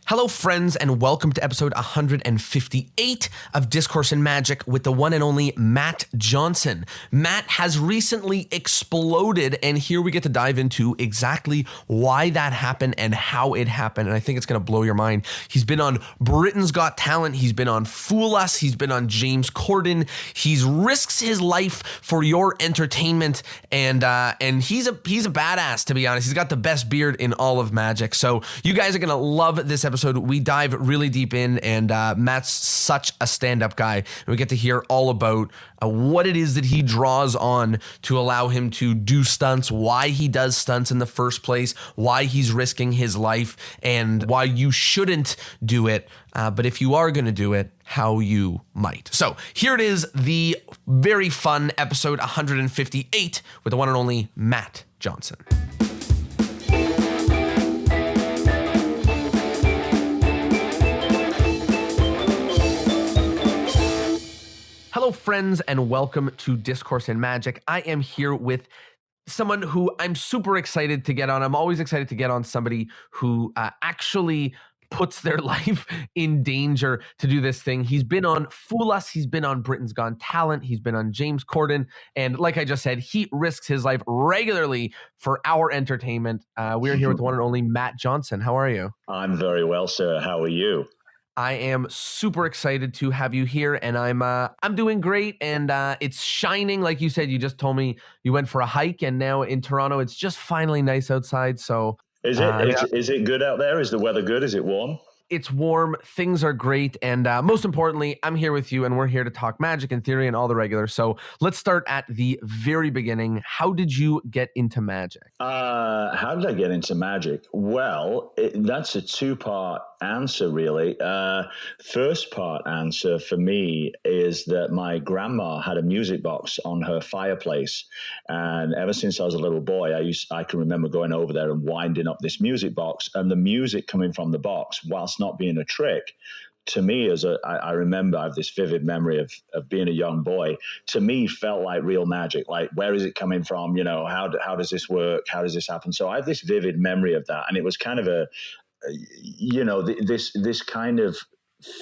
Hello, friends, and welcome to episode 158 of Discourse in Magic with the one and only Matt Johnson. Matt has recently exploded, and here we get to dive into exactly why that happened and how it happened, and I think it's going to blow your mind. He's been on Britain's Got Talent, he's been on Fool Us, he's been on James Corden, he's risks his life for your entertainment, and he's a badass, to be honest. He's got the best beard in all of Magic, so you guys are going to love this episode. We dive really deep in, and Matt's such a stand-up guy. And we get to hear all about what it is that he draws on to allow him to do stunts, why he does stunts in the first place, why he's risking his life, and why you shouldn't do it. But if you are going to do it, how you might. So here it is, the very fun episode 158 with the one and only Matt Johnson. Hello, friends, and welcome to Discourse in Magic. I am here with someone who I'm super excited to get on. I'm always excited to get on somebody who actually puts their life in danger to do this thing. He's been on Fool Us. He's been on Britain's Got Talent. He's been on James Corden. And like I just said, he risks his life regularly for our entertainment. We're here with the one and only Matt Johnson. How are you? I'm very well, sir. How are you? I am super excited to have you here, and I'm doing great, and it's shining. Like you said, you just told me you went for a hike, and now in Toronto, it's just finally nice outside. So is it good out there? Is the weather good? Is it warm? It's warm. Things are great. And most importantly, I'm here with you, and we're here to talk magic and theory and all the regulars. So let's start at the very beginning. How did you get into magic? How did I get into magic? Well, that's a two-part answer, really. First part answer for me is that my grandma had a music box on her fireplace. And ever since I was a little boy, I can remember going over there and winding up this music box, and the music coming from the box, whilst not being a trick, to me, I remember I have this vivid memory of being a young boy, to me felt like real magic. Like, where is it coming from? You know, how does this work? How does this happen? So I have this vivid memory of that. And it was kind of this kind of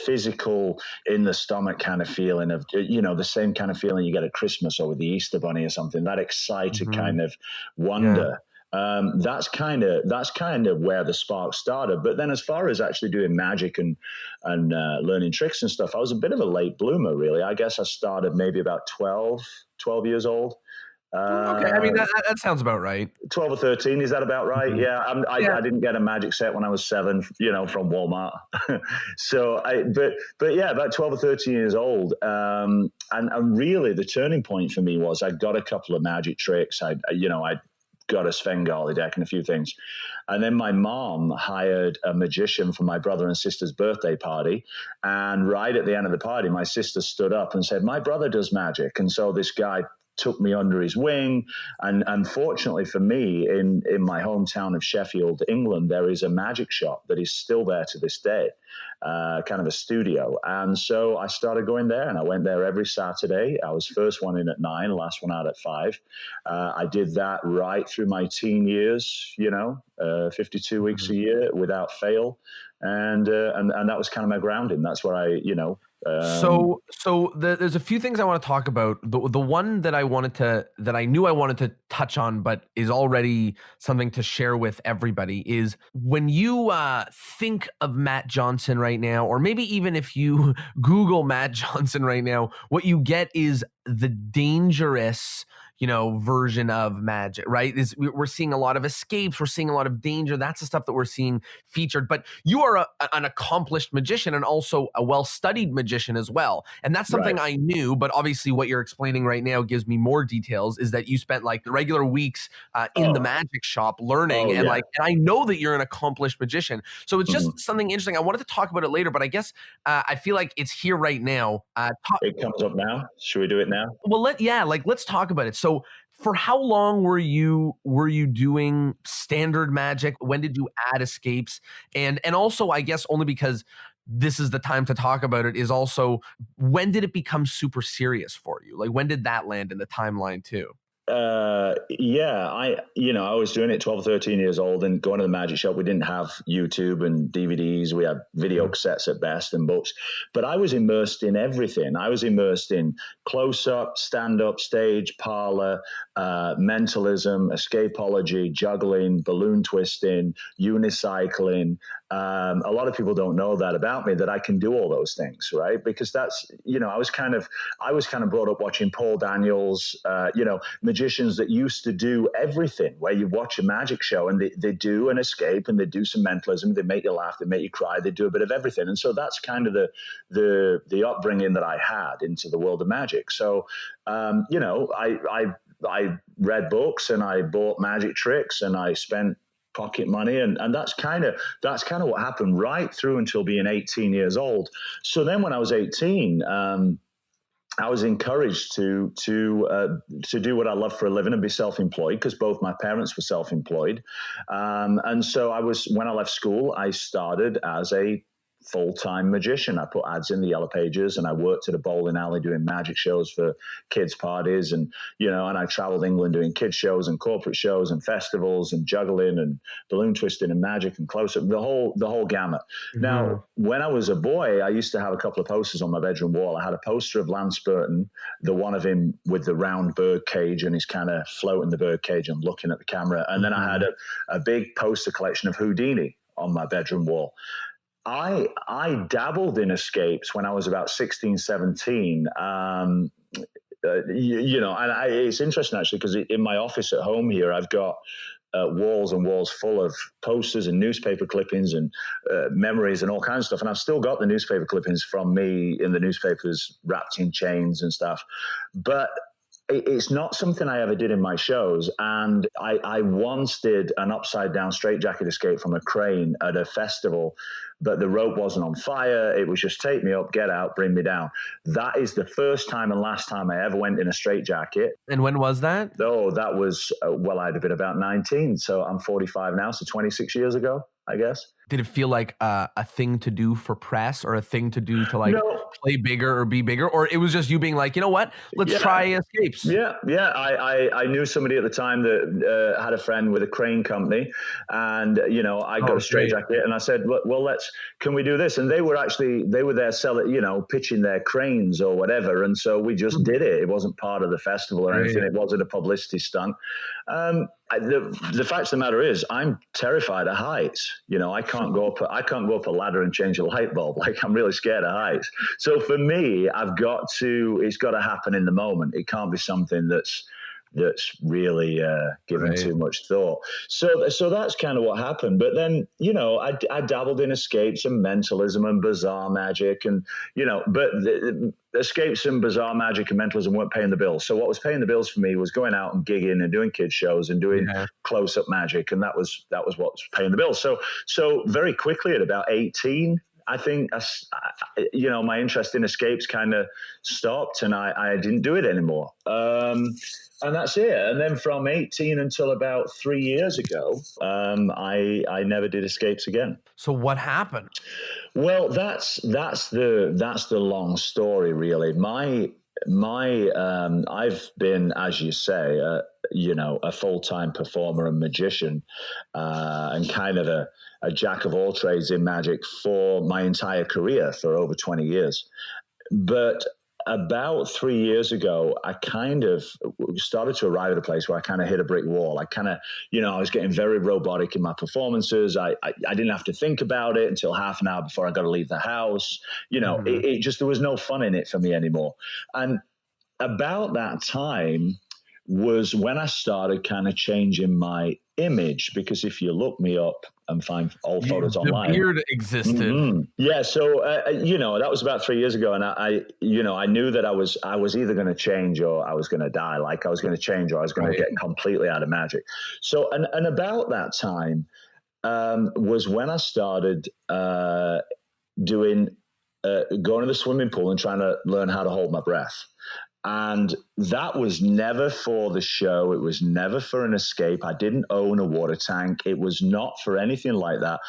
physical in the stomach kind of feeling of, the same kind of feeling you get at Christmas or with the Easter Bunny or something, that excited kind of wonder. Yeah. That's kind of where the spark started. But then as far as actually doing magic and learning tricks and stuff, I was a bit of a late bloomer, really. I guess I started maybe about 12 years old. Okay, I mean, that sounds about right. 12 or 13, is that about right? Mm-hmm. Yeah, I didn't get a magic set when I was 7, from Walmart. So, but yeah, about 12 or 13 years old. And really the turning point for me was I got a couple of magic tricks. I got a Svengali deck and a few things. And then my mom hired a magician for my brother and sister's birthday party. And right at the end of the party, my sister stood up and said, "My brother does magic." And so this guy took me under his wing. And unfortunately for me, in my hometown of Sheffield, England, there is a magic shop that is still there to this day, kind of a studio. And so I started going there, and I went there every Saturday. I was first one in at 9, last one out at 5. I did that right through my teen years, 52 weeks a year without fail. And that was kind of my grounding. That's where I, So there's a few things I want to talk about. The one that I knew I wanted to touch on, but is already something to share with everybody, is when you think of Matt Johnson right now, or maybe even if you Google Matt Johnson right now, what you get is the dangerous version of magic, right? We're seeing a lot of escapes. We're seeing a lot of danger. That's the stuff that we're seeing featured. But you are an accomplished magician and also a well-studied magician as well. And that's something I knew, but obviously what you're explaining right now gives me more details, is that you spent like the regular weeks in the magic shop learning. And I know that you're an accomplished magician. So it's just something interesting. I wanted to talk about it later, but I guess I feel like it's here right now. It comes up now. Should we do it now? Well, let's talk about it. So for how long were you doing standard magic? When did you add escapes? And also, I guess only because this is the time to talk about it, is also, when did it become super serious for you? Like, when did that land in the timeline too? Yeah, I was doing it 12, 13 years old and going to the magic shop. We didn't have YouTube and DVDs. We had video cassettes at best and books, but I was immersed in everything. I was immersed in close up, stand up, stage, parlor, mentalism, escapology, juggling, balloon twisting, unicycling. A lot of people don't know that about me, that I can do all those things, right? Because that's, I was kind of brought up watching Paul Daniels, magicians that used to do everything, where you watch a magic show and they do an escape and they do some mentalism, they make you laugh, they make you cry, they do a bit of everything. And so that's kind of the upbringing that I had into the world of magic. So, I read books and I bought magic tricks and I spent pocket money, and that's kind of what happened right through until being 18 years old. So then when I was 18, I was encouraged to do what I love for a living and be self-employed, because both my parents were self-employed. And so when I left school, I started as a full-time magician. I put ads in the Yellow Pages and I worked at a bowling alley doing magic shows for kids' parties. And, and I traveled England doing kids shows and corporate shows and festivals and juggling and balloon twisting and magic and close-up, the whole gamut. Mm-hmm. Now, when I was a boy, I used to have a couple of posters on my bedroom wall. I had a poster of Lance Burton, the one of him with the round bird cage, and he's kind of floating the bird cage and looking at the camera. And then I had a big poster collection of Houdini on my bedroom wall. I dabbled in escapes when I was about 16, 17. And it's interesting actually, because in my office at home here, I've got walls and walls full of posters and newspaper clippings and memories and all kinds of stuff. And I've still got the newspaper clippings from me in the newspapers wrapped in chains and stuff. But it's not something I ever did in my shows. And I once did an upside down straitjacket escape from a crane at a festival, but the rope wasn't on fire. It was just take me up, get out, bring me down. That is the first time and last time I ever went in a straitjacket. And when was that? Oh, that was, I'd have been about 19. So I'm 45 now. So 26 years ago, I guess. Did it feel like a thing to do for press, or a thing to do to play bigger or be bigger? Or it was just you being like, you know what, let's try escapes? Yeah. I knew somebody at the time that had a friend with a crane company, and I got a straitjacket and I said, well, can we do this? And they were there selling, pitching their cranes or whatever. And so we just did it. It wasn't part of the festival or anything. It wasn't a publicity stunt. The fact of the matter is, I'm terrified of heights. I can't go up a ladder and change a light bulb. Like, I'm really scared of heights. So for me, it's got to happen in the moment. It can't be something that's really given too much thought. So that's kind of what happened. But then, I dabbled in escapes and mentalism and bizarre magic, and but the escapes and bizarre magic and mentalism weren't paying the bills. So what was paying the bills for me was going out and gigging and doing kids shows and doing close-up magic, and that was what was paying the bills. So very quickly, at about 18, I think, my interest in escapes kind of stopped, and I didn't do it anymore. And that's it. And then from 18 until about 3 years ago, I never did escapes again. So what happened? Well, that's the long story, really. I've been, as you say, a full-time performer and magician, and kind of a jack of all trades in magic for my entire career, for over 20 years. But about 3 years ago, I kind of started to arrive at a place where I kind of hit a brick wall. I kind of, I was getting very robotic in my performances. I didn't have to think about it until half an hour before I got to leave the house. It just, there was no fun in it for me anymore. And about that time was when I started kind of changing my image, because if you look me up and find old photos online, the beard existed. Mm-hmm. Yeah. So, that was about 3 years ago. And I knew that I was either going to change or I was going to die. Like, I was going to change or I was going to get completely out of magic. So, and about that time was when I started going to the swimming pool and trying to learn how to hold my breath. And that was never for the show. It was never for an escape. I didn't own a water tank. It was not for anything like that.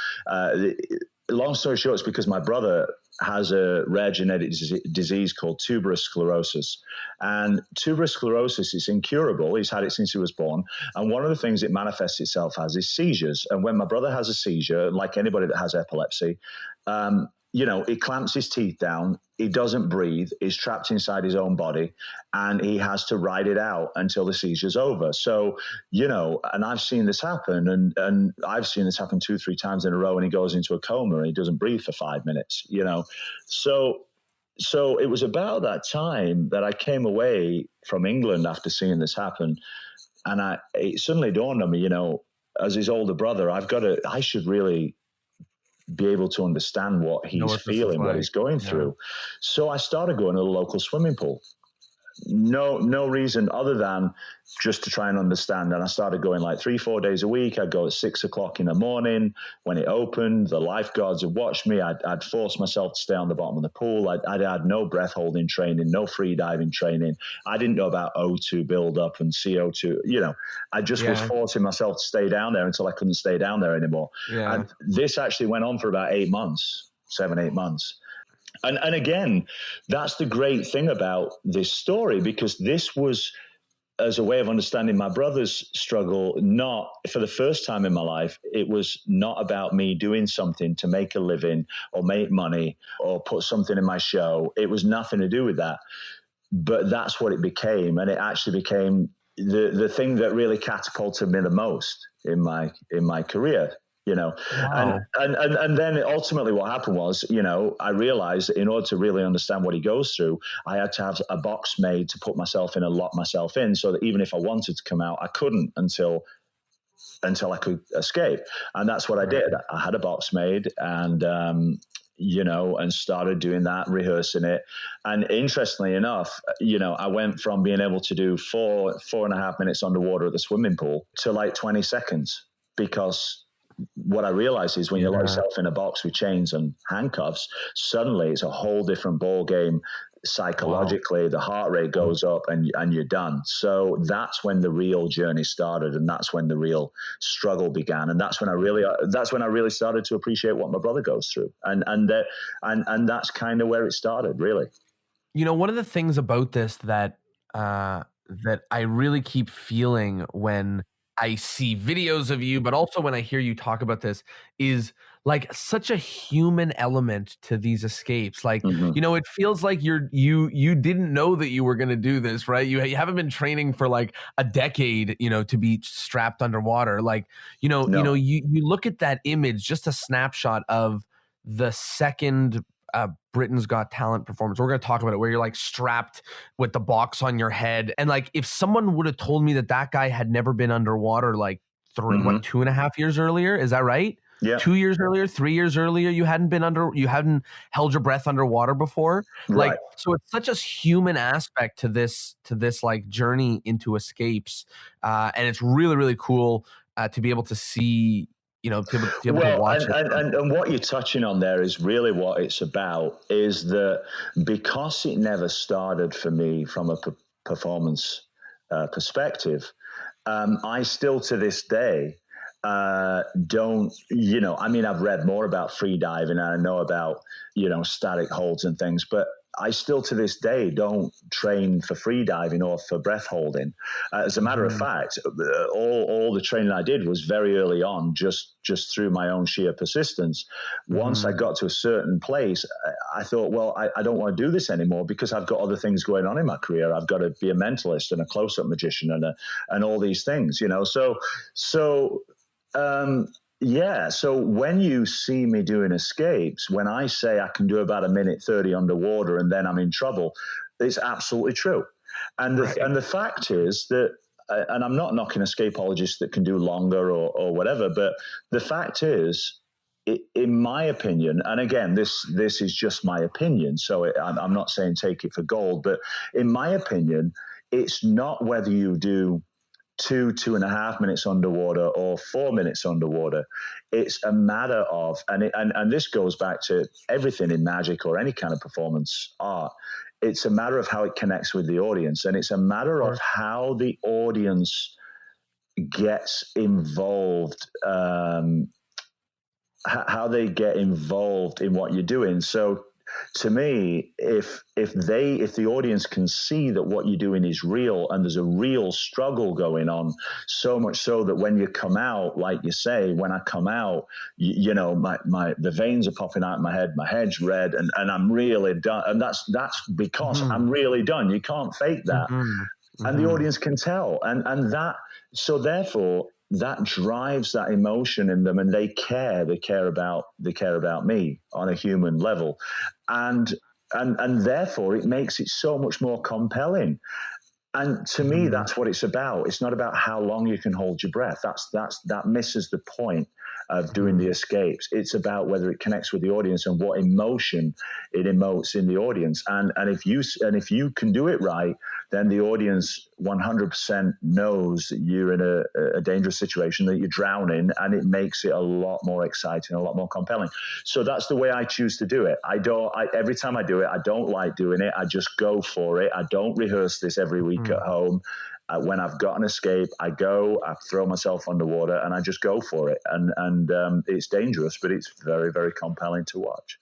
long story short, it's because my brother has a rare genetic disease called tuberous sclerosis. And tuberous sclerosis is incurable. He's had it since he was born. And one of the things it manifests itself as is seizures. And when my brother has a seizure, like anybody that has epilepsy, he clamps his teeth down. He doesn't breathe. He's trapped inside his own body, and he has to ride it out until the seizure's over. So, and I've seen this happen, and I've seen this happen 2-3 times in a row, and he goes into a coma and he doesn't breathe for 5 minutes, So it was about that time that I came away from England after seeing this happen, and it suddenly dawned on me, as his older brother, I should really be able to understand what he's feeling, what he's going through. So I started going to the local swimming pool. No reason other than just to try and understand. And I started going like 3-4 days a week. I'd go at 6 o'clock in the morning when it opened. The lifeguards would watch me. I'd force myself to stay on the bottom of the pool. I'd had no breath holding training, no free diving training. I didn't know about O2 buildup and CO2. I just was forcing myself to stay down there until I couldn't stay down there anymore. Yeah. And this actually went on for about 8 months, 7-8 months. And again, that's the great thing about this story, because this was as a way of understanding my brother's struggle. Not for the first time in my life, it was not about me doing something to make a living or make money or put something in my show. It was nothing to do with that. But that's what it became. And it actually became the thing that really catapulted me the most in my career. Wow. And then ultimately what happened was, I realized that in order to really understand what he goes through, I had to have a box made to put myself in and lock myself in, so that even if I wanted to come out, I couldn't until I could escape. And that's what I did. I had a box made, and and started doing that, rehearsing it. And interestingly enough, I went from being able to do 4.5 minutes underwater at the swimming pool to like 20 seconds, because what I realized is when you lock yourself in a box with chains and handcuffs, suddenly it's a whole different ball game. Psychologically, wow. The heart rate goes up and you're done. So that's when the real journey started, and that's when the real struggle began. And that's when I really started to appreciate what my brother goes through. And that's kind of where it started, really. One of the things about this that I really keep feeling when I see videos of you, but also when I hear you talk about this, is like such a human element to these escapes. Like, it feels like you didn't know that you were going to do this, right? You haven't been training for like a decade, to be strapped underwater. Like, you look at that image, just a snapshot of the second Britain's Got Talent performance. We're going to talk about it, where you're like strapped with the box on your head. And like, if someone would have told me that guy had never been underwater, like 2.5 years earlier, is that right? Yeah. 2 years earlier, 3 years earlier, you hadn't held your breath underwater before. Right. Like, so it's such a human aspect to this like journey into escapes. And it's really, really cool to be able to see, to be able to watch it. And what you're touching on there is really what it's about, is that because it never started for me from a performance perspective, I still to this day don't, I've read more about free diving, and I know about, static holds and things, but I still to this day don't train for free diving or for breath holding. As a matter of fact, all the training I did was very early on, just through my own sheer persistence. Once I got to a certain place, I thought, well, I don't want to do this anymore, because I've got other things going on in my career. I've got to be a mentalist and a close-up magician and all these things, So when you see me doing escapes, when I say I can do about 1:30 underwater and then I'm in trouble, it's absolutely true. And the fact is that, and I'm not knocking escapologists that can do longer or whatever, but the fact is, in my opinion, and again, this is just my opinion, so I'm not saying take it for gold, but in my opinion, it's not whether you do 2.5 minutes underwater or 4 minutes underwater. It's a matter of, and this goes back to everything in magic or any kind of performance art. It's a matter of how it connects with the audience, and it's a matter of how the audience gets involved how they get involved in what you're doing. So to me, if the audience can see that what you're doing is real and there's a real struggle going on, so much so that when you come out, like you say, when I come out, you know, the veins are popping out of my head's red, and I'm really done. And that's because I'm really done. You can't fake that. And the audience can tell. And that, so therefore, that drives that emotion in them, and they care about me on a human level. And therefore it makes it so much more compelling. And to me, that's what it's about. It's not about how long you can hold your breath. That misses the point of doing the escapes. It's about whether it connects with the audience and what emotion it emotes in the audience. And if you can do it right, then the audience 100% knows that you're in a dangerous situation, that you're drowning, and it makes it a lot more exciting, a lot more compelling. So that's the way I choose to do it. Every time I do it, I don't like doing it. I just go for it. I don't rehearse this every week at home. When I've got an escape, I throw myself underwater, and I just go for it. And it's dangerous, but it's very, very compelling to watch.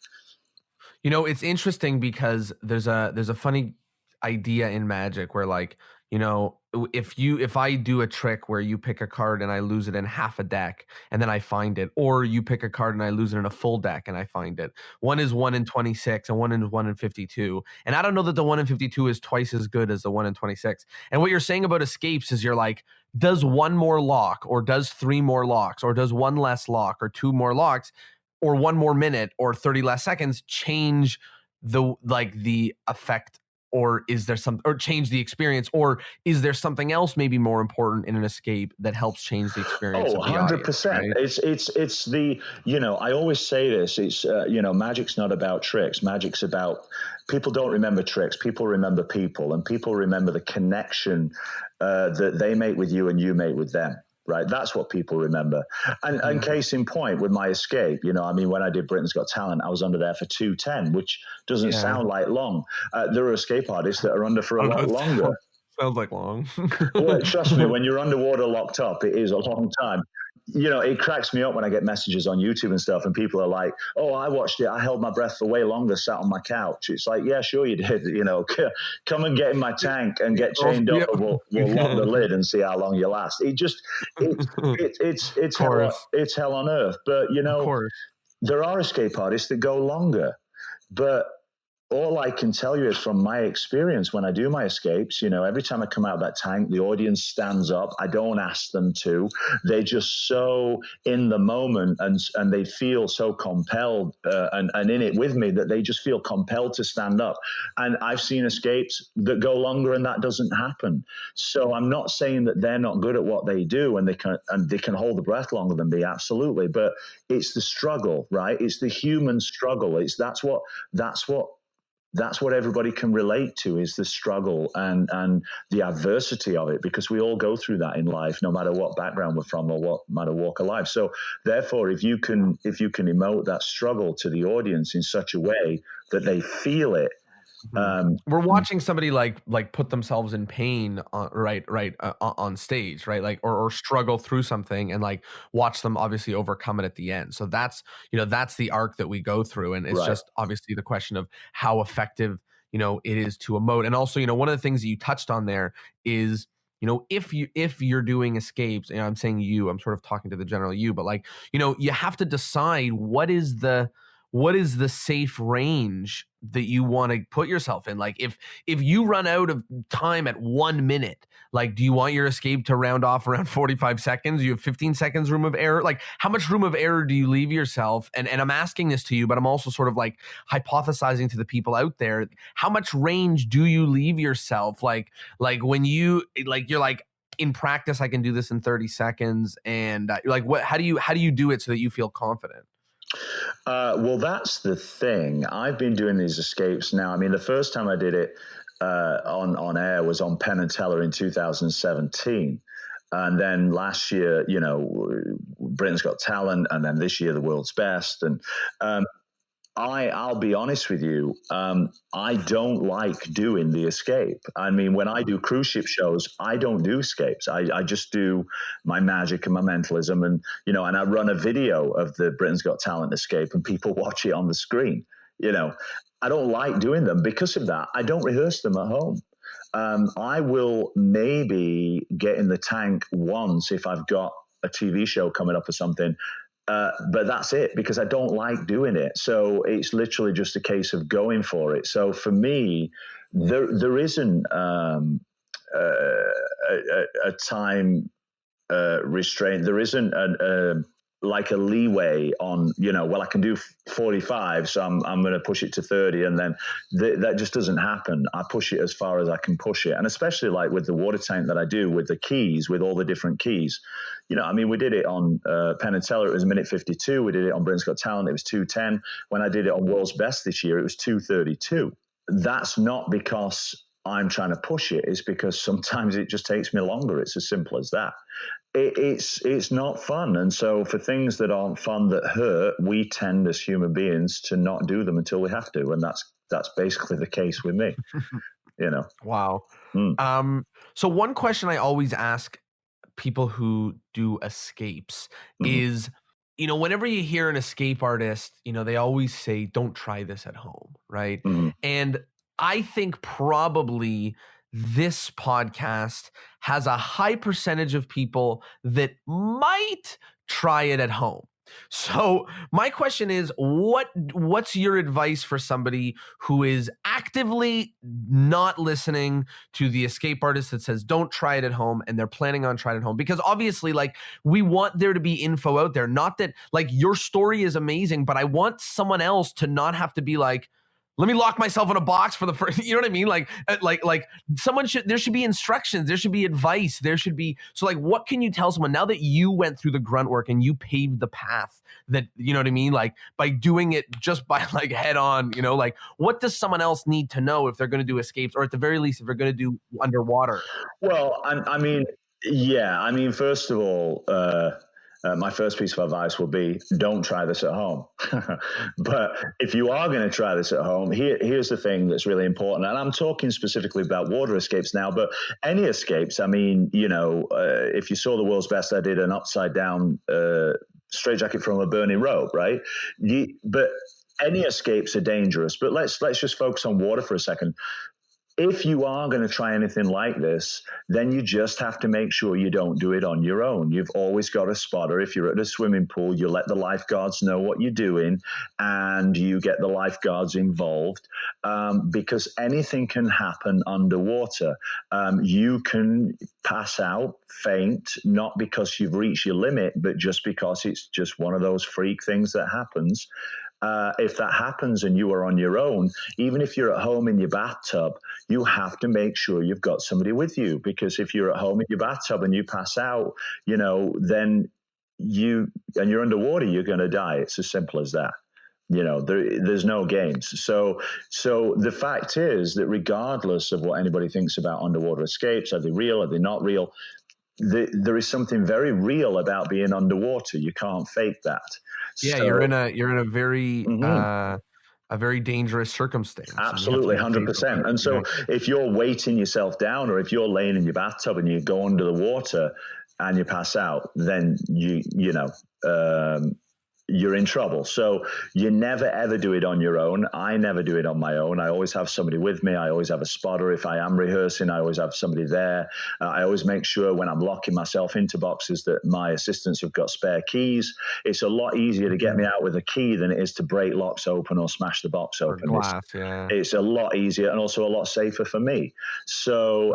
You know, it's interesting because there's a funny idea in magic where, like, you know, if I do a trick where you pick a card and I lose it in half a deck and then I find it, or you pick a card and I lose it in a full deck and I find it. One is 1 in 26 and one is 1 in 52. And I don't know that the 1 in 52 is twice as good as the 1 in 26. And what you're saying about escapes is you're like, does one more lock, or does 3 more locks, or does one less lock, or 2 more locks, or 1 more minute, or 30 less seconds change the effect, or is there or change the experience, or is there something else maybe more important in an escape that helps change the experience of the 100%. audience, right? It's the, you know, I always say this, it's, you know, magic's not about tricks. Magic's about, people don't remember tricks. People remember people, and people remember the connection that they make with you and you make with them. Right, that's what people remember. And case in point with my escape, you know, I mean, when I did Britain's Got Talent, I was under there for 2:10, which doesn't sound like long. There are escape artists that are under for a lot longer. Sounds like long. Well, trust me, when you're underwater locked up, it is a long time. You know, it cracks me up when I get messages on YouTube and stuff, and people are like, "Oh, I watched it. I held my breath for way longer, sat on my couch." It's like, yeah, sure you did. You know, come and get in my tank and get chained up, and we'll lock the lid and see how long you last. It's hell on earth. But you know, there are escape artists that go longer, but all I can tell you is from my experience when I do my escapes, you know, every time I come out of that tank, the audience stands up. I don't ask them to. They're just so in the moment, and they feel so compelled and in it with me that they just feel compelled to stand up. And I've seen escapes that go longer and that doesn't happen. So I'm not saying that they're not good at what they do and they can hold the breath longer than me, absolutely. But it's the struggle, right? It's the human struggle. That's what everybody can relate to, is the struggle and the adversity of it, because we all go through that in life, no matter what background we're from or what matter walk of life. So therefore, if you can emote that struggle to the audience in such a way that they feel it. We're watching somebody like put themselves in pain on stage, right? Like, or struggle through something, and like watch them obviously overcome it at the end. So that's, you know, that's the arc that we go through. And it's just obviously the question of how effective, you know, it is to emote. And also, you know, one of the things that you touched on there is, you know, if you're doing escapes, and I'm saying you, I'm sort of talking to the general you, but like, you know, you have to decide what is the safe range that you want to put yourself in. Like, if you run out of time at 1 minute, like, do you want your escape to round off around 45 seconds? You have 15 seconds room of error. Like, how much room of error do you leave yourself? And I'm asking this to you, but I'm also sort of like hypothesizing to the people out there. How much range do you leave yourself? Like when you're like, in practice, I can do this in 30 seconds. And like, how do you do it so that you feel confident? Well, that's the thing. I've been doing these escapes now. I mean, the first time I did it on air was on Penn and Teller in 2017. And then last year, you know, Britain's Got Talent. And then this year, The World's Best. And I'll be honest with you. I don't like doing the escape. I mean, when I do cruise ship shows, I don't do escapes. I just do my magic and my mentalism, and and I run a video of the Britain's Got Talent escape, and people watch it on the screen. I don't like doing them because of that. I don't rehearse them at home. I will maybe get in the tank once if I've got a TV show coming up or something. But that's it, because I don't like doing it. So it's literally just a case of going for it. So for me, there isn't a time restraint. There isn't like a leeway on, well, I can do 45, so I'm going to push it to 30, and then that just doesn't happen. I push it as far as I can push it, and especially like with the water tank that I do with the keys, with all the different keys. I mean, we did it on Penn Teller, it was a minute 52. We did it on Britain's Got Talent, it was 2:10. When I did it on World's Best this year, it was 2:32. That's not because I'm trying to push it. It's because sometimes it just takes me longer. It's as simple as that. It's not fun. And so for things that aren't fun, that hurt, we tend as human beings to not do them until we have to. And that's basically the case with me, Wow. So one question I always ask people who do escapes is, whenever you hear an escape artist, they always say, don't try this at home. Right. And I think probably this podcast has a high percentage of people that might try it at home. So my question is, what's your advice for somebody who is actively not listening to the escape artist that says don't try it at home, and they're planning on trying it at home? Because obviously, like, we want there to be info out there. Not that, like, your story is amazing, but I want someone else to not have to be like, let me lock myself in a box for the first, you know what I mean? Like there should be instructions, there should be advice, so like, what can you tell someone now that you went through the grunt work and you paved the path, that, you know what I mean? Like, by doing it just by like head on, like, what does someone else need to know if they're going to do escapes, or at the very least, if they're going to do underwater? Well, I mean, first of all, my first piece of advice will be, don't try this at home. But if you are going to try this at home, here's the thing that's really important. And I'm talking specifically about water escapes now, but any escapes. I mean, if you saw the World's Best, I did an upside down straitjacket from a burning rope, right? But any escapes are dangerous. But let's just focus on water for a second. If you are going to try anything like this, then you just have to make sure you don't do it on your own. You've always got a spotter. If you're at a swimming pool, you let the lifeguards know what you're doing, and you get the lifeguards involved, because anything can happen underwater. You can pass out, faint, not because you've reached your limit, but just because it's just one of those freak things that happens. If that happens and you are on your own, even if you're at home in your bathtub, you have to make sure you've got somebody with you, because if you're at home in your bathtub and you pass out, then you're underwater, you're going to die. It's as simple as that. There's no games. So the fact is that regardless of what anybody thinks about underwater escapes, are they real? Are they not real? There is something very real about being underwater. You can't fake that. Yeah, so, you're in a very a very dangerous circumstance. Absolutely, 100%. And so if you're weighting yourself down, or if you're laying in your bathtub and you go under the water and you pass out, then you're in trouble. So you never, ever do it on your own. I never do it on my own. I always have somebody with me. I always have a spotter. If I am rehearsing, I always have somebody there. I always make sure when I'm locking myself into boxes that my assistants have got spare keys. It's a lot easier to get me out with a key than it is to break locks open or smash the box open. Glass, it's a lot easier, and also a lot safer for me. So,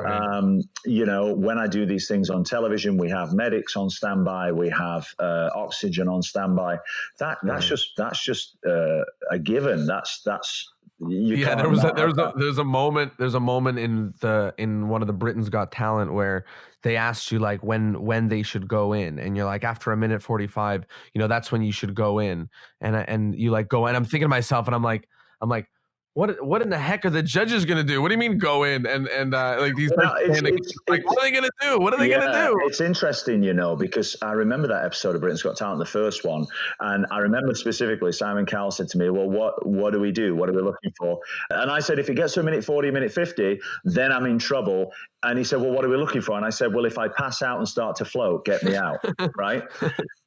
when I do these things on television, we have medics on standby. We have oxygen on standby. That's just a given. There's a moment in one of the Britain's Got Talent where they asked you like when they should go in, and you're like, after a minute 45, that's when you should go in, and you like go, and I'm thinking to myself, and I'm like, What in the heck are the judges going to do? What do you mean go in and like these Well, panicking? Like, what are they going to do? What are they going to do? It's interesting, you know, because I remember that episode of Britain's Got Talent, the first one, and I remember specifically Simon Cowell said to me, "Well, what do we do? What are we looking for?" And I said, "If it gets to a minute 40, minute 50, then I'm in trouble." And he said, "Well, what are we looking for?" And I said, "Well, if I pass out and start to float, get me out." Right?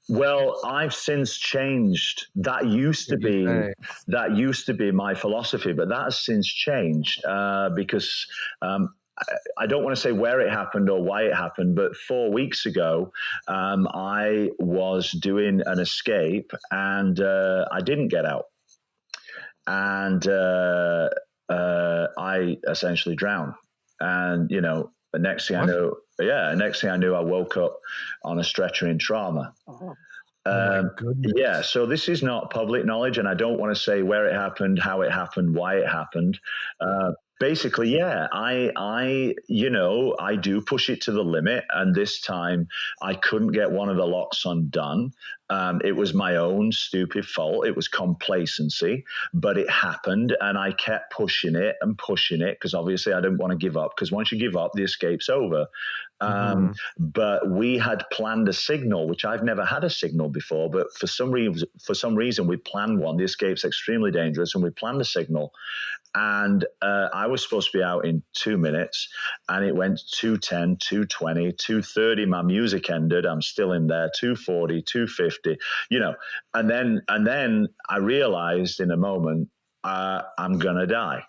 Well, I've since changed. That used to be my philosophy, but that has since changed because I don't want to say where it happened or why it happened, but 4 weeks ago, I was doing an escape and I didn't get out, and I essentially drowned. And the next thing I knew, I woke up on a stretcher in trauma. Oh my goodness. Yeah, so this is not public knowledge, and I don't want to say where it happened, how it happened, why it happened. Basically, yeah, I do push it to the limit, and this time I couldn't get one of the locks undone. It was my own stupid fault. It was complacency, but it happened, and I kept pushing it because obviously I didn't want to give up. Because once you give up, the escape's over. But we had planned a signal, which I've never had a signal before. But for some reason, we planned one. The escape's extremely dangerous, and we planned a signal. And I was supposed to be out in 2 minutes, and it went 2:10, 2:20, 2:30. My music ended. I'm still in there. 2:40, 2:50. And then I realized in a moment I'm gonna die.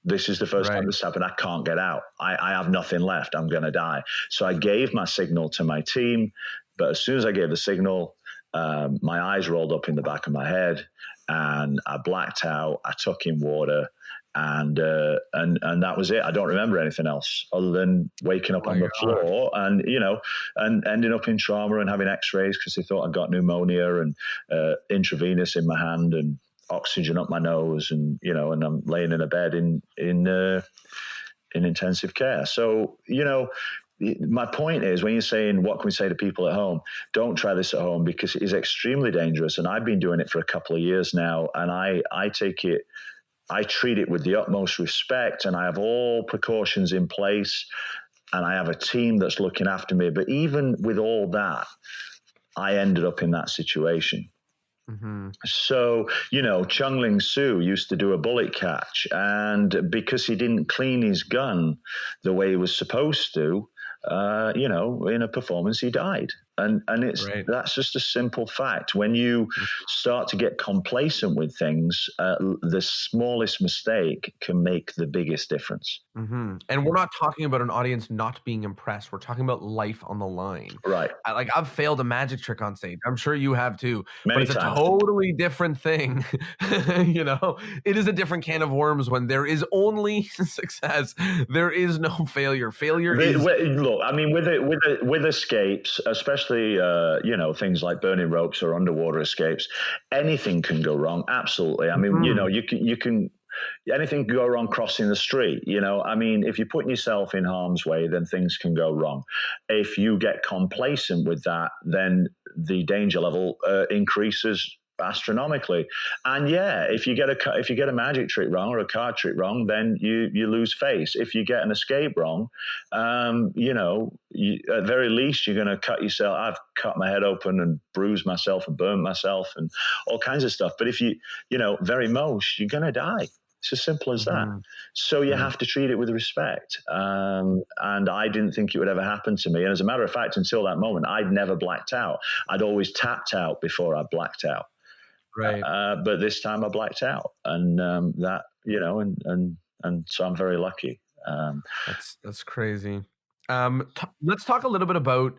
This is the first time this happened. I can't get out. I have nothing left. I'm gonna die. So I gave my signal to my team, but as soon as I gave the signal, my eyes rolled up in the back of my head, and I blacked out. I took in water. And that was it. I don't remember anything else other than waking up on the floor and ending up in trauma and having x-rays because they thought I got pneumonia, and intravenous in my hand and oxygen up my nose, and I'm laying in a bed in intensive care. So, my point is, when you're saying what can we say to people at home, don't try this at home because it is extremely dangerous. And I've been doing it for a couple of years now, and I treat it with the utmost respect, and I have all precautions in place, and I have a team that's looking after me. But even with all that, I ended up in that situation. Mm-hmm. So, Chung Ling Soo used to do a bullet catch, and because he didn't clean his gun the way he was supposed to, in a performance, he died. And that's just a simple fact. When you start to get complacent with things, the smallest mistake can make the biggest difference. Mm-hmm. And we're not talking about an audience not being impressed. We're talking about life on the line. Right. I've failed a magic trick on stage. I'm sure you have too. Many but it's times. A totally different thing. It is a different can of worms when there is only success. There is no failure. Failure is. Look, I mean, with escapes, especially things like burning ropes or underwater escapes, anything can go wrong. Absolutely. I mean, you can anything can go wrong crossing the street. I mean, if you're putting yourself in harm's way, then things can go wrong. If you get complacent with that, then the danger level increases astronomically. And if you get a magic trick wrong or a card trick wrong, then you lose face. If you get an escape wrong, at very least you're going to cut yourself. I've cut my head open and bruised myself and burned myself and all kinds of stuff. But if very most, you're going to die. It's as simple as that. So you have to treat it with respect. And I didn't think it would ever happen to me. And as a matter of fact, until that moment, I'd never blacked out. I'd always tapped out before I blacked out. Right. But this time I blacked out, and and so I'm very lucky. That's crazy. Let's talk a little bit about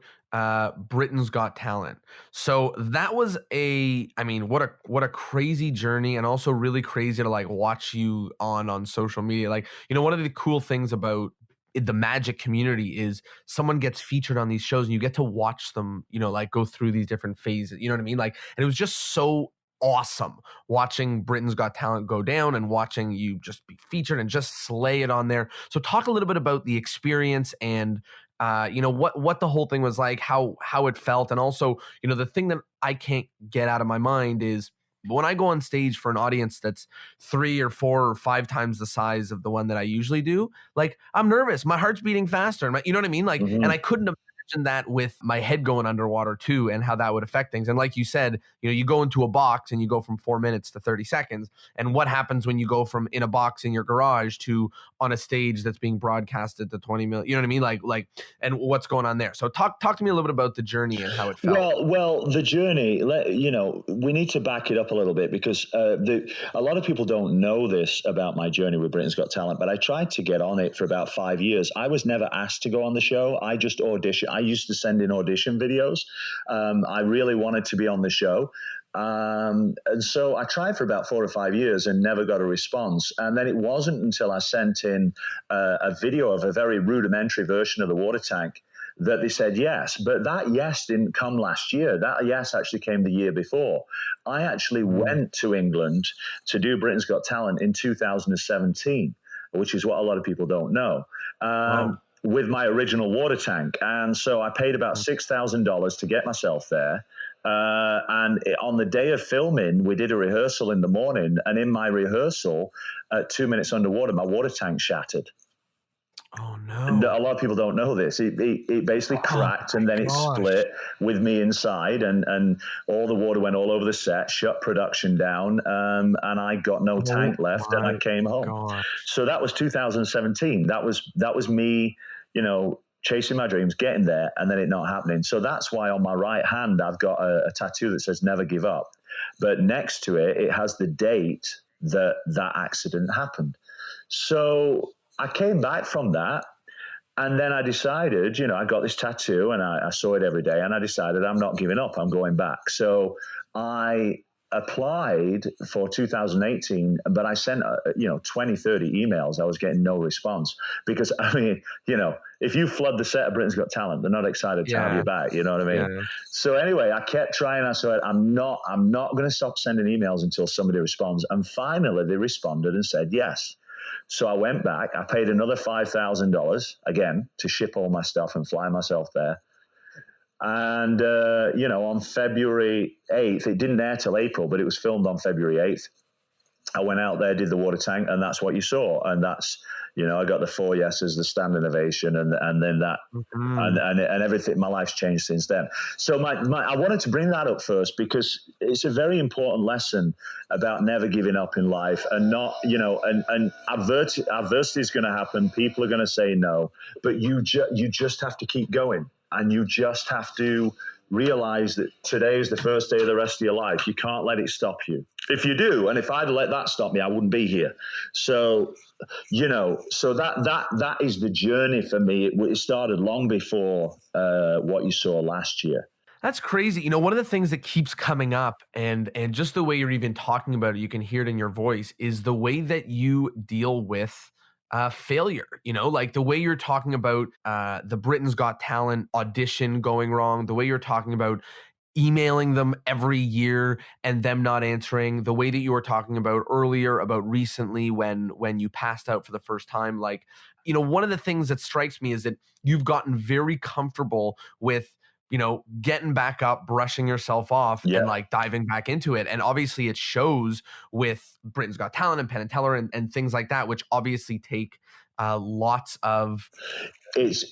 Britain's Got Talent. So that was what a crazy journey, and also really crazy to watch you on social media. One of the cool things about the magic community is someone gets featured on these shows and you get to watch them, go through these different phases. You know what I mean? And it was just so awesome watching Britain's Got Talent go down and watching you just be featured and just slay it on there. So talk a little bit about the experience and what the whole thing was like, how it felt, and also the thing that I can't get out of my mind is But when I go on stage for an audience that's 3 or 4 or 5 times the size of the one that I usually do, like, I'm nervous. My heart's beating faster. And you know what I mean? Like, and I couldn't imagine that with my head going underwater too, and how that would affect things. And like you said, you go into a box and you go from 4 minutes to 30 seconds. And what happens when you go from in a box in your garage to on a stage that's being broadcasted to 20 million? You know what I mean? Like, and what's going on there? So talk to me a little bit about the journey and how it felt. Well, the journey. We need to back it up a little bit because a lot of people don't know this about my journey with Britain's Got Talent. But I tried to get on it for about 5 years. I was never asked to go on the show. I just auditioned. I used to send in audition videos. I really wanted to be on the show. And so I tried for about 4 or 5 years and never got a response. And then it wasn't until I sent in a video of a very rudimentary version of the water tank that they said yes. But that yes didn't come last year. That yes actually came the year before. I actually went to England to do Britain's Got Talent in 2017, which is what a lot of people don't know. With my original water tank. And so I paid about $6,000 to get myself there. On the day of filming, we did a rehearsal in the morning. And in my rehearsal, at 2 minutes underwater, my water tank shattered. Oh And no! a lot of people don't know this. It basically cracked and then it split with me inside, and all the water went all over the set, shut production down, and I got no tank left, and I came home. Gosh. So that was 2017. That was me, chasing my dreams, getting there, and then it not happening. So that's why on my right hand I've got a tattoo that says "Never Give Up," but next to it, it has the date that accident happened. So I came back from that, and then I decided, I got this tattoo and I saw it every day, and I decided I'm not giving up. I'm going back. So I applied for 2018, but I sent, 20, 30 emails. I was getting no response because, if you flood the set of Britain's Got Talent, they're not excited to have you back. You know what I mean? Yeah. So anyway, I kept trying. I said, I'm not going to stop sending emails until somebody responds. And finally they responded and said yes. So I went back. I paid another $5,000 again to ship all my stuff and fly myself there. And, on February 8th, it didn't air till April, but it was filmed on February 8th. I went out there, did the water tank, and that's what you saw. And that's, I got the 4 yeses, the standing ovation, and then that, and everything. My life's changed since then. So I wanted to bring that up first because it's a very important lesson about never giving up in life, and not, and adversity is going to happen. People are going to say no, but you just have to keep going, and you just have to realize that today is the first day of the rest of your life. You can't let it stop you. If you do, and if I'd let that stop me, I wouldn't be here. So, so that is the journey for me. It started long before what you saw last year. That's crazy. One of the things that keeps coming up, and just the way you're even talking about it, you can hear it in your voice, is the way that you deal with failure. Like the way you're talking about the Britain's Got Talent audition going wrong, the way you're talking about emailing them every year and them not answering, the way that you were talking about earlier about recently when you passed out for the first time. Like, one of the things that strikes me is that you've gotten very comfortable with getting back up, brushing yourself off, and like diving back into it. And obviously it shows with Britain's Got Talent and Penn Teller and things like that, which obviously take lots of. It's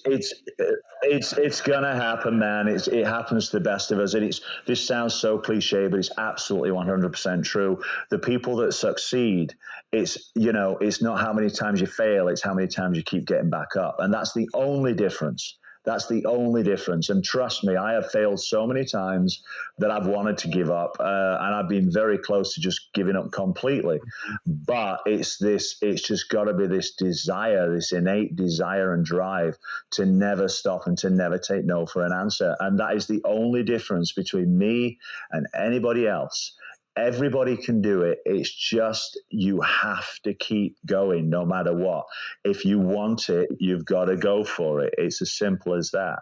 gonna happen, man. It happens to the best of us, and this sounds so cliche, but it's absolutely 100% true. The people that succeed, it's not how many times you fail, it's how many times you keep getting back up, and that's the only difference. That's the only difference. And trust me, I have failed so many times that I've wanted to give up. And I've been very close to just giving up completely. But it's just got to be this desire, this innate desire and drive to never stop and to never take no for an answer. And that is the only difference between me and anybody else. Everybody can do it. It's just you have to keep going no matter what. If you want it, you've got to go for it. It's as simple as that,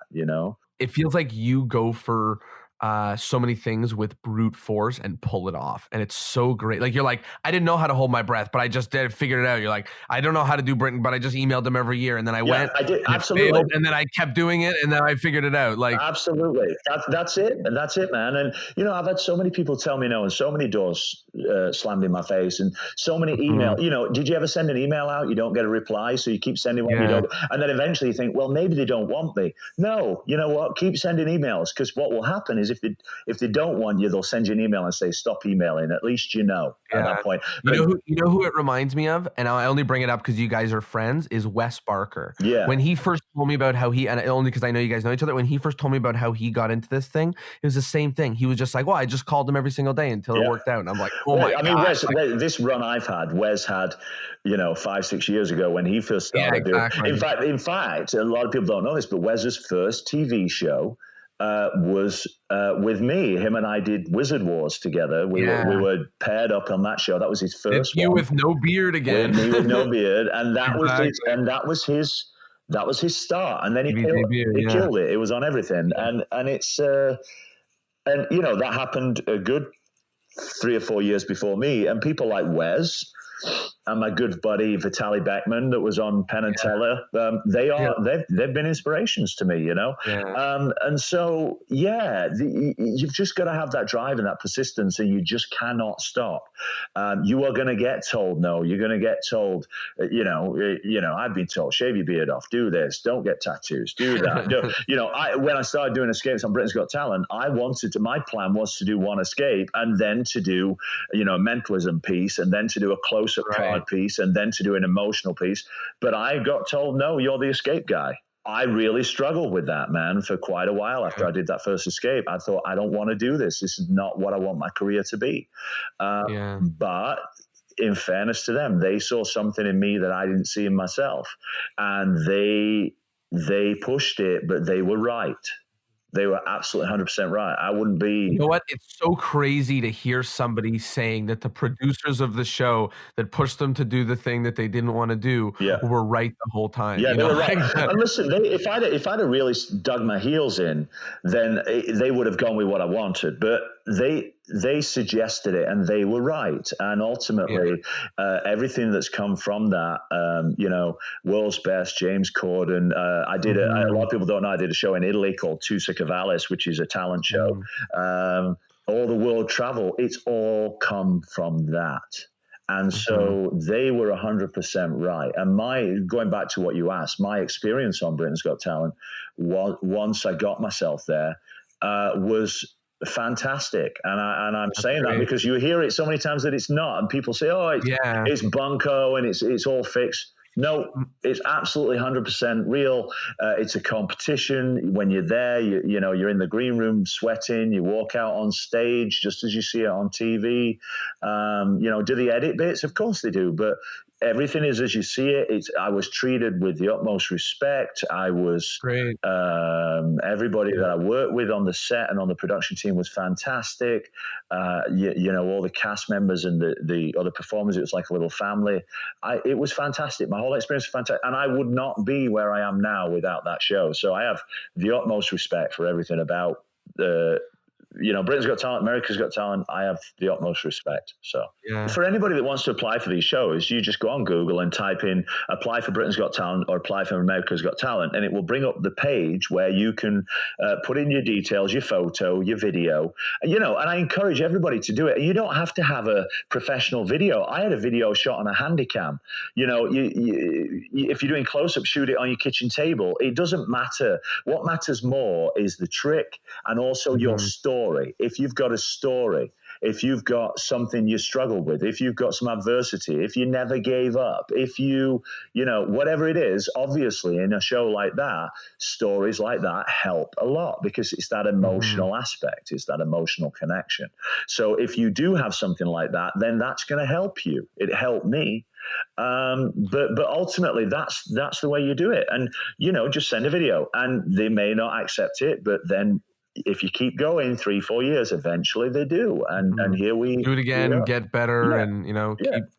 It feels like you go for so many things with brute force and pull it off. And it's so great. Like, you're like, I didn't know how to hold my breath, but I just figured it out. You're like, I don't know how to do Britain, but I just emailed them every year. And then I went, I did. and it Absolutely. failed, and then I kept doing it, and then I figured it out. Like, absolutely. That's it. And that's it, man. And, I've had so many people tell me no, and so many doors slammed in my face, and so many email. Did you ever send an email out? You don't get a reply. So you keep sending one, you don't. And then eventually you think, well, maybe they don't want me. No, you know what? Keep sending emails, because what will happen is if they don't want you, they'll send you an email and say, stop emailing. At least at that point. You know who it reminds me of? And I only bring it up because you guys are friends, is Wes Barker. Yeah. When he first told me about how and only because I know you guys know each other, when he first told me about how he got into this thing, it was the same thing. He was just like, well, I just called him every single day until it worked out. And I'm like, oh my God. I mean, Wes, this run I've had, Wes had, 5-6 years ago when he first started doing. In fact, a lot of people don't know this, but Wes's first TV show was with me. Him and I did Wizard Wars together. We were paired up on that show. That was his first one. You with no beard again. Me with no beard, and that was his start. And then he killed it. It was on everything, and it's that happened a good 3 or 4 years before me. And people like Wes and my good buddy Vitaly Beckman that was on Penn and Teller, they've been inspirations to me, and so you've just got to have that drive and that persistence, and you just cannot stop. You are going to get told no. You're going to get told, I've been told, shave your beard off, do this, don't get tattoos, do that. When I started doing escapes on Britain's Got Talent, my plan was to do one escape, and then to do a mentalism piece, and then to do a close-up card piece, and then to do an emotional piece. But I got told, no, you're the escape guy. I really struggled with that, man, for quite a while after I did that first escape. I thought, I don't want to do this. This is not what I want my career to be. But in fairness to them, they saw something in me that I didn't see in myself. And they pushed it, but they were right. They were absolutely 100% right. I wouldn't be. You know what? It's so crazy to hear somebody saying that the producers of the show that pushed them to do the thing that they didn't want to do were right the whole time. Yeah, they were right. And listen, if I'd have really dug my heels in, then they would have gone with what I wanted. But they suggested it, and they were right. And ultimately, everything that's come from that, World's Best, James Corden. I did a lot of people don't know, I did a show in Italy called Tu sei che Valis, which is a talent show. All the world travel, it's all come from that. And so they were 100% right. And going back to what you asked, my experience on Britain's Got Talent, once I got myself there, was fantastic. And I'm saying that because you hear it so many times that it's not, and people say, oh, it's bunko and it's all fixed. No, it's absolutely 100% real. It's a competition. When you're there, you're in the green room sweating. You walk out on stage just as you see it on TV. Do they edit bits? Of course they do, but everything is as you see it. I was treated with the utmost respect. I was everybody that I worked with on the set and on the production team was fantastic. All the cast members and the other performers, it was like a little family. It was fantastic. My whole experience was fantastic, and I would not be where I am now without that show. So I have the utmost respect for everything about Britain's Got Talent, America's Got Talent. I have the utmost respect. So for anybody that wants to apply for these shows, you just go on Google and type in apply for Britain's Got Talent or apply for America's Got Talent, and it will bring up the page where you can put in your details, your photo, your video, and I encourage everybody to do it. You don't have to have a professional video. I had a video shot on a Handycam. If you're doing close-up, shoot it on your kitchen table. It doesn't matter. What matters more is the trick and also your story. If you've got a story, if you've got something you struggled with, if you've got some adversity, if you never gave up, if whatever it is, obviously in a show like that, stories like that help a lot because it's that emotional aspect, it's that emotional connection. So if you do have something like that, then that's going to help you. It helped me. But ultimately that's the way you do it. And, just send a video, and they may not accept it, but then if you keep going 3-4 years, eventually they do. And here we do it again, get better, and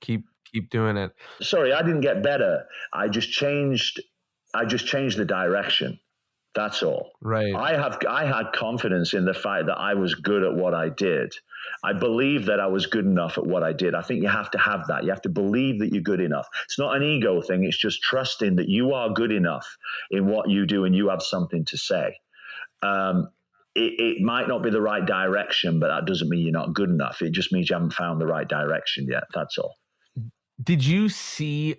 keep doing it. Sorry, I didn't get better. I just changed the direction. That's all. Right. I had confidence in the fact that I was good at what I did. I believe that I was good enough at what I did. I think you have to have that. You have to believe that you're good enough. It's not an ego thing. It's just trusting that you are good enough in what you do and you have something to say. It might not be the right direction, but that doesn't mean you're not good enough. It just means you haven't found the right direction yet. That's all. I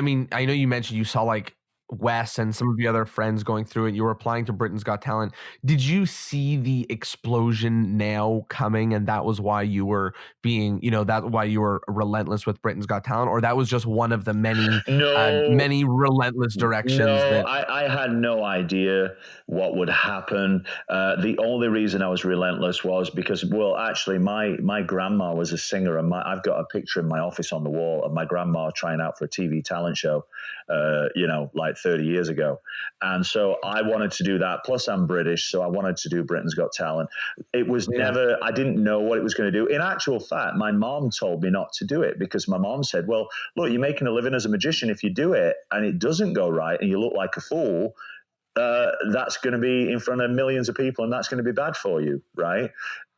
mean, I know you mentioned you saw like Wes and some of the other friends going through it. You were applying to Britain's Got Talent. Did you see the explosion now coming, and that was why you were being, why you were relentless with Britain's Got Talent, or that was just one of the many, many relentless directions that I had no idea what would happen. The only reason I was relentless was because, well, actually, my grandma was a singer, and I've got a picture in my office on the wall of my grandma trying out for a TV talent show, like 30 years ago. And so I wanted to do that. Plus, I'm British, so I wanted to do Britain's Got Talent. It was I didn't know what it was going to do. In actual fact, my mom told me not to do it because my mom said, well, look, you're making a living as a magician. If you do it and it doesn't go right and you look like a fool, that's going to be in front of millions of people and that's going to be bad for you, right?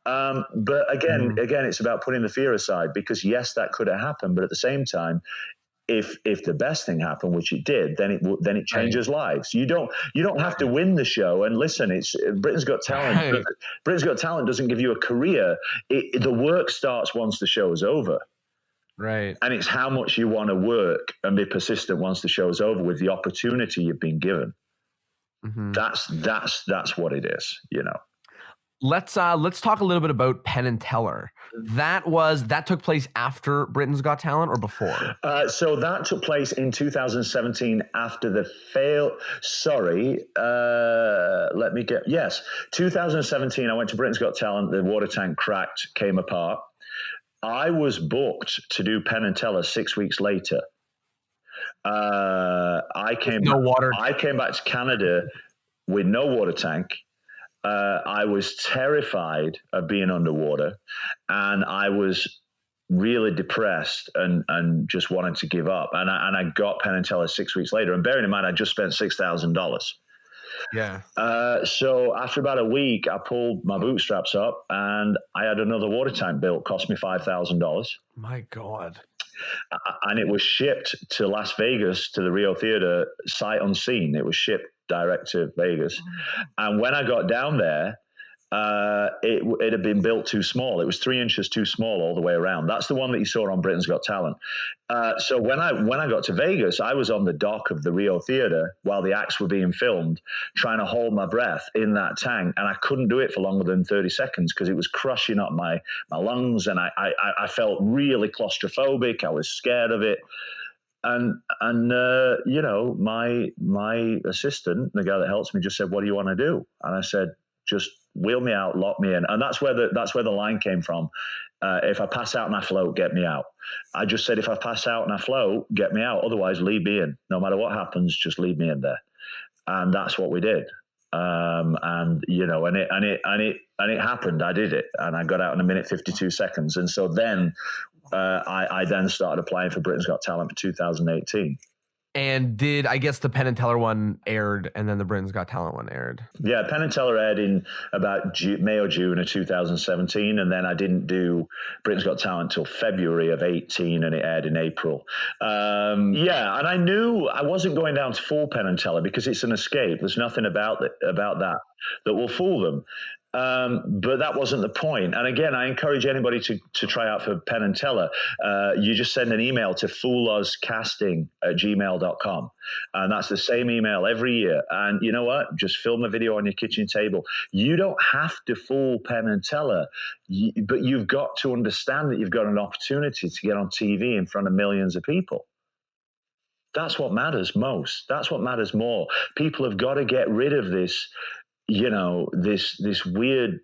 But again, it's about putting the fear aside because yes, that could have happened. But at the same time, if the best thing happened, which it did, then it changes lives. You don't have to win the show. And listen, it's Britain's Got Talent. Right. Britain's Got Talent doesn't give you a career. The work starts once the show is over. Right. And it's how much you want to work and be persistent once the show is over with the opportunity you've been given. Mm-hmm. That's what it is, Let's talk a little bit about Penn Teller. That took place after Britain's Got Talent or before? So that took place in 2017 after the fail. Sorry, let me get. Yes, 2017. I went to Britain's Got Talent. The water tank cracked, came apart. I was booked to do Penn Teller 6 weeks later. I came back to Canada with no water tank. I was terrified of being underwater, and I was really depressed and just wanted to give up. And I got Penn Teller 6 weeks later. And bearing in mind, I just spent $6,000. Yeah. So after about a week, I pulled my bootstraps up, and I had another water tank built. Cost me $5,000. My God. And it was shipped to Las Vegas to the Rio Theater sight unseen. It was shipped direct to Vegas. And when I got down there, it had been built too small. It was 3 inches too small all the way around. That's the one that you saw on Britain's Got Talent. So when I got to Vegas, I was on the dock of the Rio Theater while the acts were being filmed, trying to hold my breath in that tank. And I couldn't do it for longer than 30 seconds because it was crushing up my lungs. And I felt really claustrophobic. I was scared of it. And my assistant, the guy that helps me, just said, "What do you want to do?" And I said, "Just wheel me out, lock me in." And that's where the line came from. If I pass out and I float, get me out. I just said, if I pass out and I float, get me out. Otherwise, leave me in. No matter what happens, just leave me in there. And that's what we did. And it happened. I did it, and I got out in 1:52. And so then I then started applying for Britain's Got Talent for 2018. And I guess the Penn Teller one aired, and then the Britain's Got Talent one aired? Yeah, Penn Teller aired in about May or June of 2017, and then I didn't do Britain's Got Talent until February of 18, and it aired in April. And I knew I wasn't going down to full Penn Teller because it's an escape. There's nothing about that will fool them. But that wasn't the point. And again, I encourage anybody to try out for Penn Teller. You just send an email to fooluscasting@gmail.com. And that's the same email every year. And you know what? Just film a video on your kitchen table. You don't have to fool Penn Teller, but you've got to understand that you've got an opportunity to get on TV in front of millions of people. That's what matters most. That's what matters more. People have got to get rid of this, this weird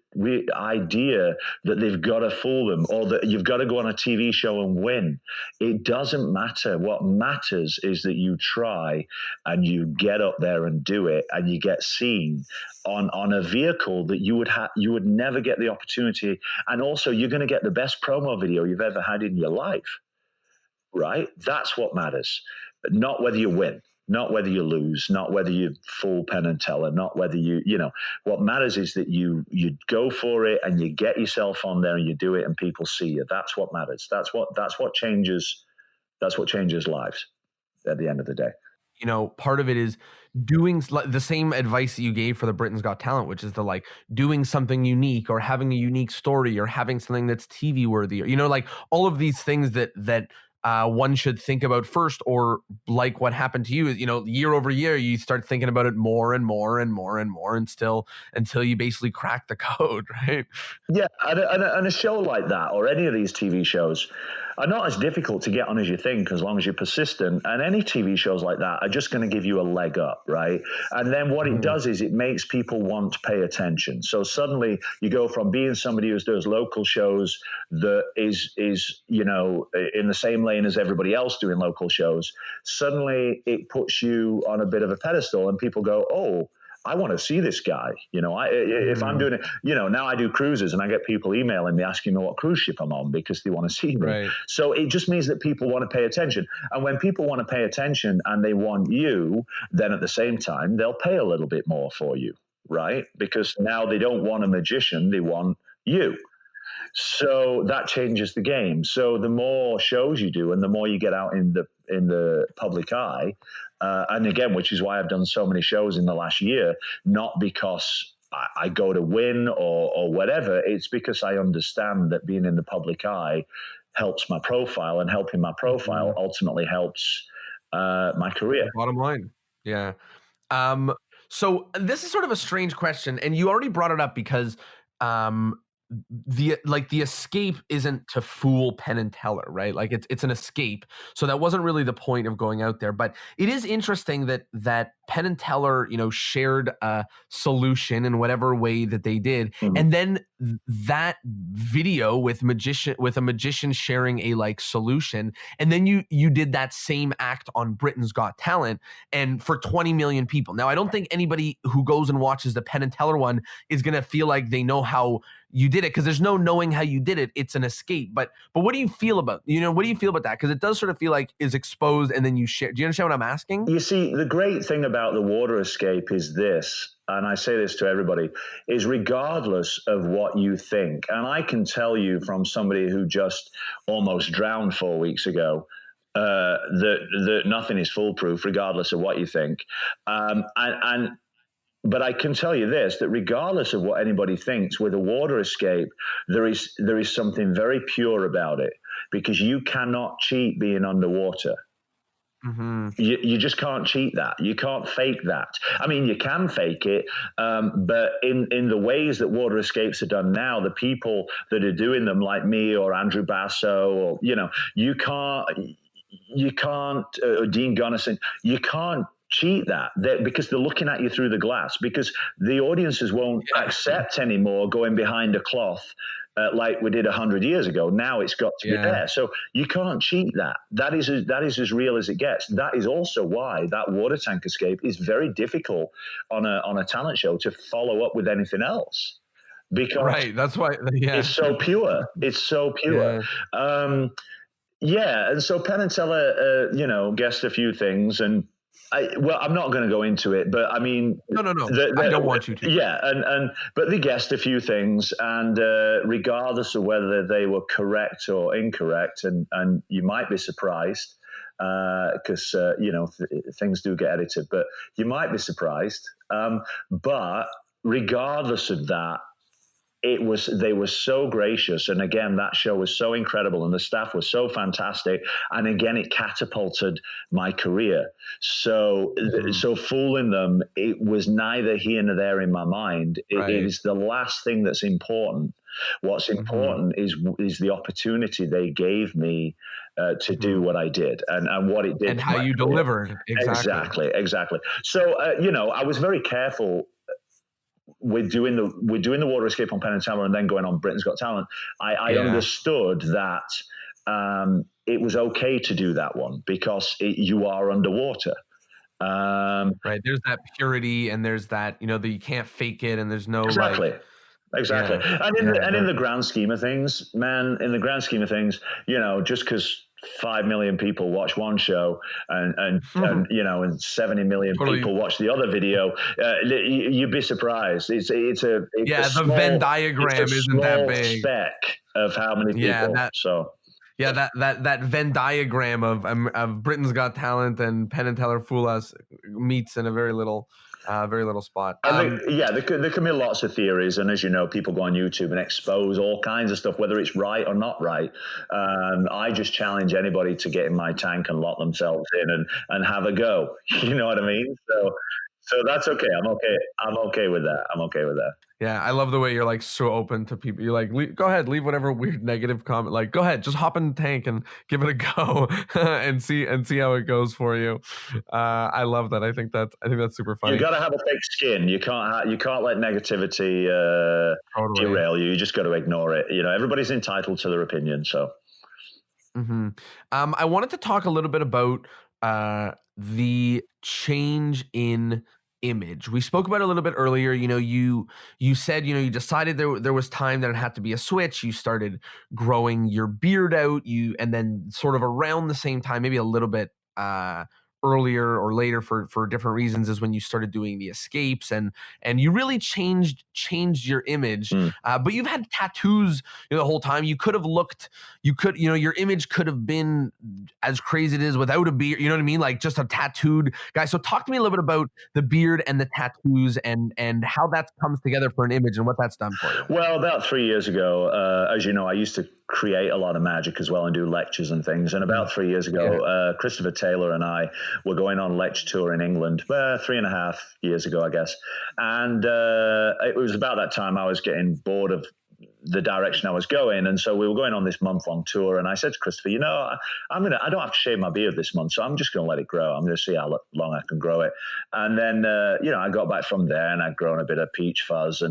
idea that they've got to fool them or that you've got to go on a TV show and win. It doesn't matter. What matters is that you try and you get up there and do it, and you get seen on a vehicle that you would never get the opportunity. And also, you're going to get the best promo video you've ever had in your life, right? That's what matters, not whether you win. not whether you lose, not whether you fool Penn and Teller, not whether what matters is that you go for it and you get yourself on there and you do it and people see you. That's what matters. That's what changes lives at the end of the day. Part of it is doing the same advice that you gave for the Britain's Got Talent, which is doing something unique or having a unique story or having something that's TV worthy, or, all of these things that one should think about first, or like what happened to you is, year over year, you start thinking about it more and more and more and more until you basically crack the code, right? Yeah. And a show like that, or any of these TV shows, are not as difficult to get on as you think, as long as you're persistent. And any TV shows like that are just going to give you a leg up, right? And then what it does is it makes people want to pay attention. So suddenly you go from being somebody who does local shows that is in the same lane as everybody else doing local shows. Suddenly it puts you on a bit of a pedestal, and people go, oh, I want to see this guy. If I'm doing it, now I do cruises and I get people emailing me asking me what cruise ship I'm on because they want to see me. Right. So it just means that people want to pay attention. And when people want to pay attention and they want you, then at the same time, they'll pay a little bit more for you, right? Because now they don't want a magician, they want you. So that changes the game. So the more shows you do and the more you get out in the public eye, and again, which is why I've done so many shows in the last year, not because I go to win or whatever. It's because I understand that being in the public eye helps my profile, and helping my profile ultimately helps my career. Bottom line. Yeah. So this is sort of a strange question, and you already brought it up because the escape isn't to fool Penn and Teller, right? Like it's an escape. So that wasn't really the point of going out there. But it is interesting that Penn and Teller, shared a solution in whatever way that they did. Mhm. And then that video with a magician sharing a solution. And then you did that same act on Britain's Got Talent, and for 20 million people. Now, I don't think anybody who goes and watches the Penn and Teller one is going to feel like they know how you did it, because there's no knowing how you did it. It's an escape. But what do you feel about that? Because it does sort of feel like is exposed and then you share. Do you understand what I'm asking? You see, the great thing about the water escape is this, and I say this to everybody, is regardless of what you think, and I can tell you from somebody who just almost drowned 4 weeks ago, that nothing is foolproof, regardless of what you think. But I can tell you this, that regardless of what anybody thinks, with a water escape, there is something very pure about it, because you cannot cheat being underwater. Mm-hmm. You just can't cheat that. You can't fake that. I mean, you can fake it, but in the ways that water escapes are done now, the people that are doing them, like me or Andrew Basso, or you can't Dean Gunnison, you can't cheat that because they're looking at you through the glass, because the audiences won't accept anymore going behind a cloth like we did 100 years ago. Now it's got to be there. So you can't cheat that. That is as real as it gets. That is also why that water tank escape is very difficult on a talent show to follow up with anything else. Because that's why it's so pure. It's so pure. And so Penn and Teller, guessed a few things, and I'm not going to go into it, but I mean, no. I don't want you to. Yeah, but they guessed a few things, and regardless of whether they were correct or incorrect, and you might be surprised because things do get edited, but you might be surprised. But regardless of that, they were so gracious, and again, that show was so incredible, and the staff was so fantastic, and again, it catapulted my career. So fooling them, it was neither here nor there in my mind. It is the last thing that's important. What's important is the opportunity they gave me to do what I did, and what it did, and how you delivered. Exactly. So I was very careful. We're doing the water escape on Penn and Teller, and then going on Britain's Got Talent. I understood that it was okay to do that one because you are underwater. Right. There's that purity, and there's that that you can't fake it, and there's no exactly. Yeah. And in the grand scheme of things, man, just because 5 million people watch one show and 70 million Totally. people watch the other video, you'd be surprised. It's a the small, Venn diagram it's a isn't that small big. speck of how many people. That Venn diagram of Britain's Got Talent and Penn and Teller Fool Us meets in a very little spot. There can be lots of theories, and as you know, people go on YouTube and expose all kinds of stuff, whether it's right or not right. I just challenge anybody to get in my tank and lock themselves in and have a go. You know what I mean? So that's okay. I'm okay with that. Yeah, I love the way you're like so open to people. You're like, go ahead, leave whatever weird negative comment. Like, go ahead, just hop in the tank and give it a go and see how it goes for you. I love that. I think that's super funny. You got to have a thick skin. You can't let negativity derail you. You just got to ignore it. You know, everybody's entitled to their opinion. So, I wanted to talk a little bit about the change in image. We spoke about it a little bit earlier. You know, you said, you know, you decided there was time that it had to be a switch. You started growing your beard out, and then sort of around the same time, maybe a little bit earlier or later for different reasons, is when you started doing the escapes and you really changed your image. But you've had tattoos, you know, the whole time. Your image could have been as crazy as it is without a beard, you know what I mean? Like just a tattooed guy. So talk to me a little bit about the beard and the tattoos and how that comes together for an image and what that's done for you. Well, about 3 years ago, as you know, I used to create a lot of magic as well and do lectures and things. And about 3 years ago, Christopher Taylor and I were going on lecture tour in England, 3.5 years ago, I guess. And it was about that time I was getting bored of the direction I was going. And so we were going on this month-long tour. And I said to Christopher, you know, I don't have to shave my beard this month, so I'm just going to let it grow. I'm going to see how long I can grow it. And then, I got back from there and I'd grown a bit of peach fuzz.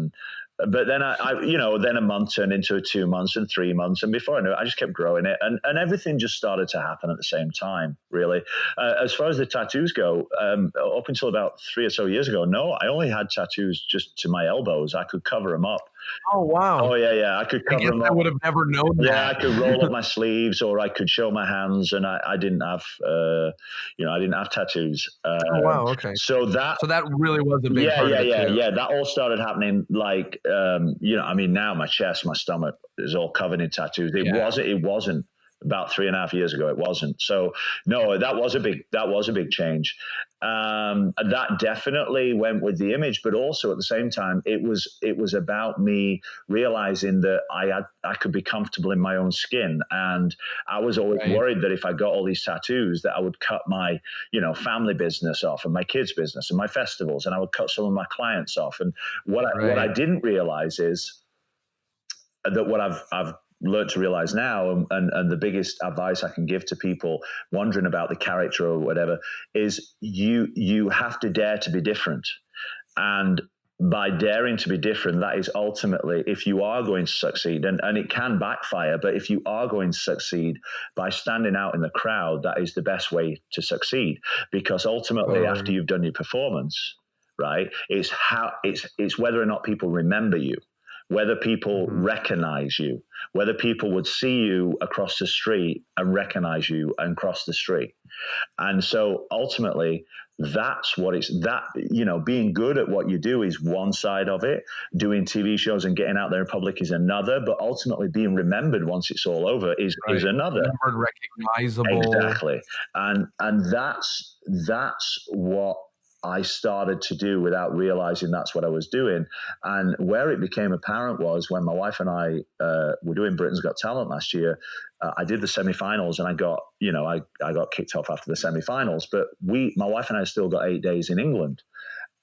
But then then a month turned into 2 months and 3 months. And before I knew it, I just kept growing it. And everything just started to happen at the same time, really. As far as the tattoos go, up until about 3 or so years ago, no, I only had tattoos just to my elbows. I could cover them up. Oh, wow. Oh, yeah. I could cover them up. I would have never known that. Yeah, I could roll up my sleeves or I could show my hands, and I didn't have, I didn't have tattoos. Oh, wow, okay. So that really was a big part of it, too. Yeah. That all started happening like, now my chest, my stomach is all covered in tattoos. It wasn't. About 3.5 years ago, it wasn't. So no, that was a big change. That definitely went with the image, but also at the same time, it was about me realizing that I could be comfortable in my own skin, and I was always worried that if I got all these tattoos, that I would cut my family business off and my kids' business and my festivals, and I would cut some of my clients off. And what I didn't realize is that what I've learned to realize now, and the biggest advice I can give to people wondering about the character or whatever, is you have to dare to be different. And by daring to be different, that is ultimately, if you are going to succeed, and it can backfire, but if you are going to succeed by standing out in the crowd, that is the best way to succeed. Because ultimately, after you've done your performance, right, it's whether or not people remember you, whether people recognize you, whether people would see you across the street and recognize you and cross the street. And so ultimately, that's what it's that, being good at what you do is one side of it. Doing TV shows and getting out there in public is another, but ultimately being remembered once it's all over is another. Remembered, recognizable. Exactly. And that's what I started to do without realizing that's what I was doing. And where it became apparent was when my wife and I were doing Britain's Got Talent last year. I did the semifinals, and I got kicked off after the semifinals. But my wife and I still got 8 days in England,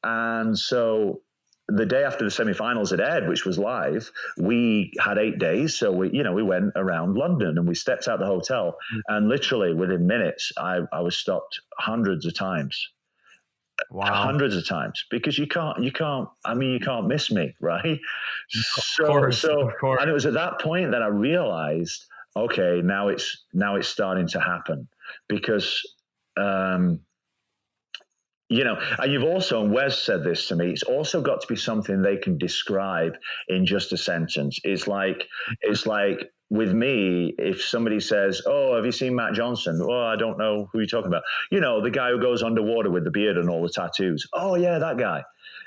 and so the day after the semifinals had aired, which was live, we had 8 days. So we went around London and we stepped out the hotel, and literally within minutes, I was stopped hundreds of times. Wow. Hundreds of times, because you can't miss me, right? Of course. And it was at that point that I realized, okay, now it's starting to happen, because and you've also, and Wes said this to me, it's also got to be something they can describe in just a sentence. It's like with me, if somebody says, "Oh, have you seen Matt Johnson?" Well, I don't know who you're talking about. The guy who goes underwater with the beard and all the tattoos. Oh, yeah, that guy.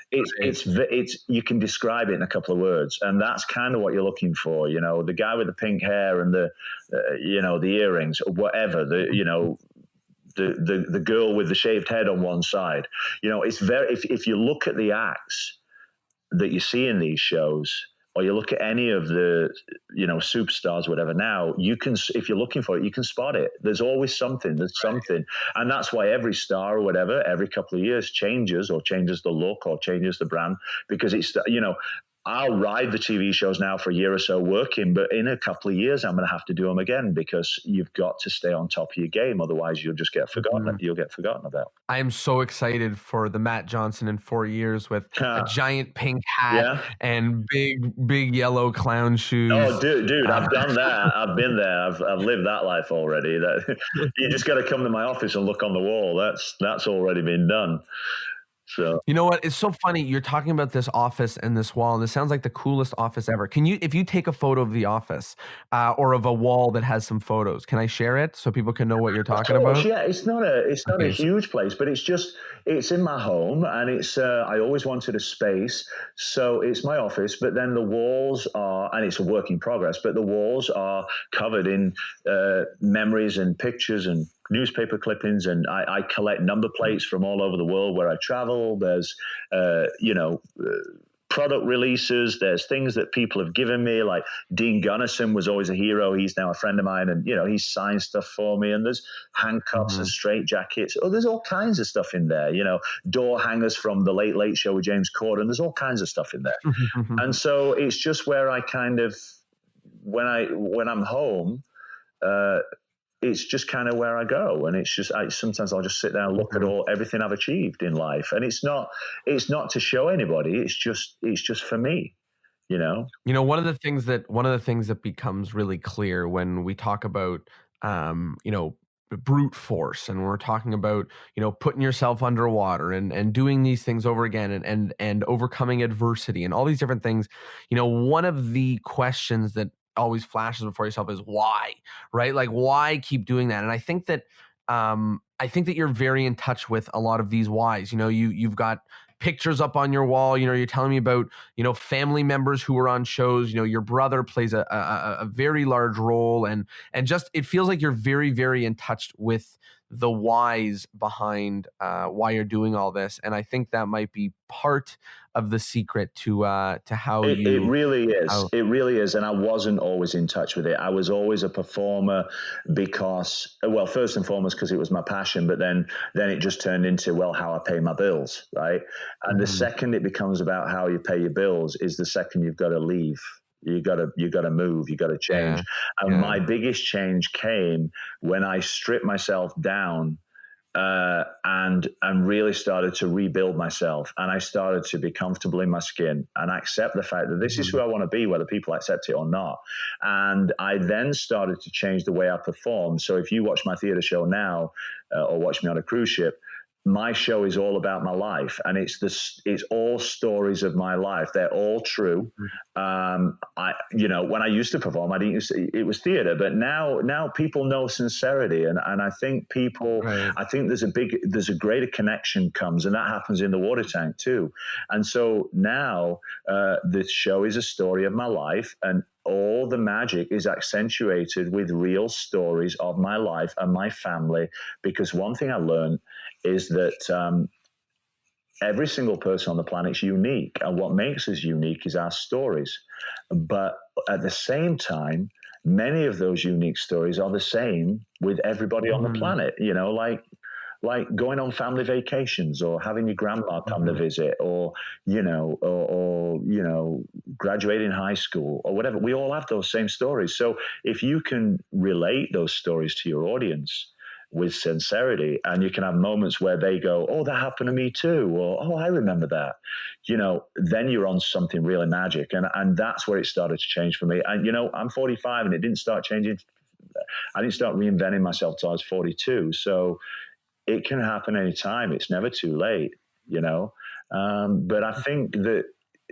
It's you can describe it in a couple of words, and that's kind of what you're looking for. The guy with the pink hair and the earrings, or whatever. The girl with the shaved head on one side. It's very. If you look at the acts that you see in these shows, or you look at any of the superstars, whatever, now you can, if you're looking for it, you can spot it. There's always something. There's something. And that's why every star or whatever, every couple of years changes the look or changes the brand, because I'll ride the TV shows now for a year or so working, but in a couple of years, I'm going to have to do them again, because you've got to stay on top of your game. Otherwise, you'll just get forgotten. Mm-hmm. You'll get forgotten about. I am so excited for the Matt Johnson in 4 years with a giant pink hat and big yellow clown shoes. Oh, dude, I've done that. I've been there. I've lived that life already. You just got to come to my office and look on the wall. That's already been done. So, you know what? It's so funny. You're talking about this office and this wall, and this sounds like the coolest office ever. If you take a photo of the office or of a wall that has some photos, can I share it so people can know what you're talking about? Yeah, it's not a huge place, but it's in my home, and I always wanted a space, so it's my office. But then the walls are, and it's a work in progress, but the walls are covered in memories and pictures and newspaper clippings, and I collect number plates from all over the world where I travel. There's product releases. There's things that people have given me, like Dean Gunnison was always a hero. He's now a friend of mine, and he's signed stuff for me. And there's handcuffs and straight jackets. Oh, there's all kinds of stuff in there. Door hangers from the Late Late Show with James Corden. There's all kinds of stuff in there. And so it's just where I kind of, when I'm home, it's just kind of where I go, and it's just sometimes I'll just sit down and look at everything I've achieved in life, and it's not to show anybody. It's just for me, One of the things that becomes really clear when we talk about brute force, and we're talking about putting yourself underwater and doing these things over again and overcoming adversity and all these different things. One of the questions that always flashes before yourself is why, right? Like, why keep doing that? And I think that you're very in touch with a lot of these whys. You've got pictures up on your wall. You're telling me about family members who are on shows. Your brother plays a very large role, and just it feels like you're very, very in touch with the whys behind why you're doing all this. And I think that might be part of the secret to how it really is. It really is. And I wasn't always in touch with it. I was always a performer because, well, first and foremost, because it was my passion, but then it just turned into, well, how I pay my bills, right? And the second it becomes about how you pay your bills is the second you've got to leave. You got to move, you got to change. My biggest change came when I stripped myself down and really started to rebuild myself, and I started to be comfortable in my skin and accept the fact that this is who I want to be, whether people accept it or not. And I then started to change the way I perform. So if you watch my theater show now or watch me on a cruise ship, my show is all about my life, and it's all stories of my life. They're all true. When I used to perform, it was theater, but now people know sincerity, and I think people, I think there's a greater connection comes, and that happens in the water tank too. And so now this show is a story of my life, and all the magic is accentuated with real stories of my life and my family. Because one thing I learned is that every single person on the planet is unique, and what makes us unique is our stories. But at the same time, many of those unique stories are the same with everybody on the planet. Like going on family vacations, or having your grandma come to visit, or graduating high school, or whatever. We all have those same stories. So if you can relate those stories to your audience with sincerity, and you can have moments where they go, "Oh, that happened to me too," or "Oh, I remember that," then you're on something really magic. And that's where it started to change for me. And I'm 45, and it didn't start changing. I didn't start reinventing myself till I was 42. So it can happen anytime. It's never too late, But I think that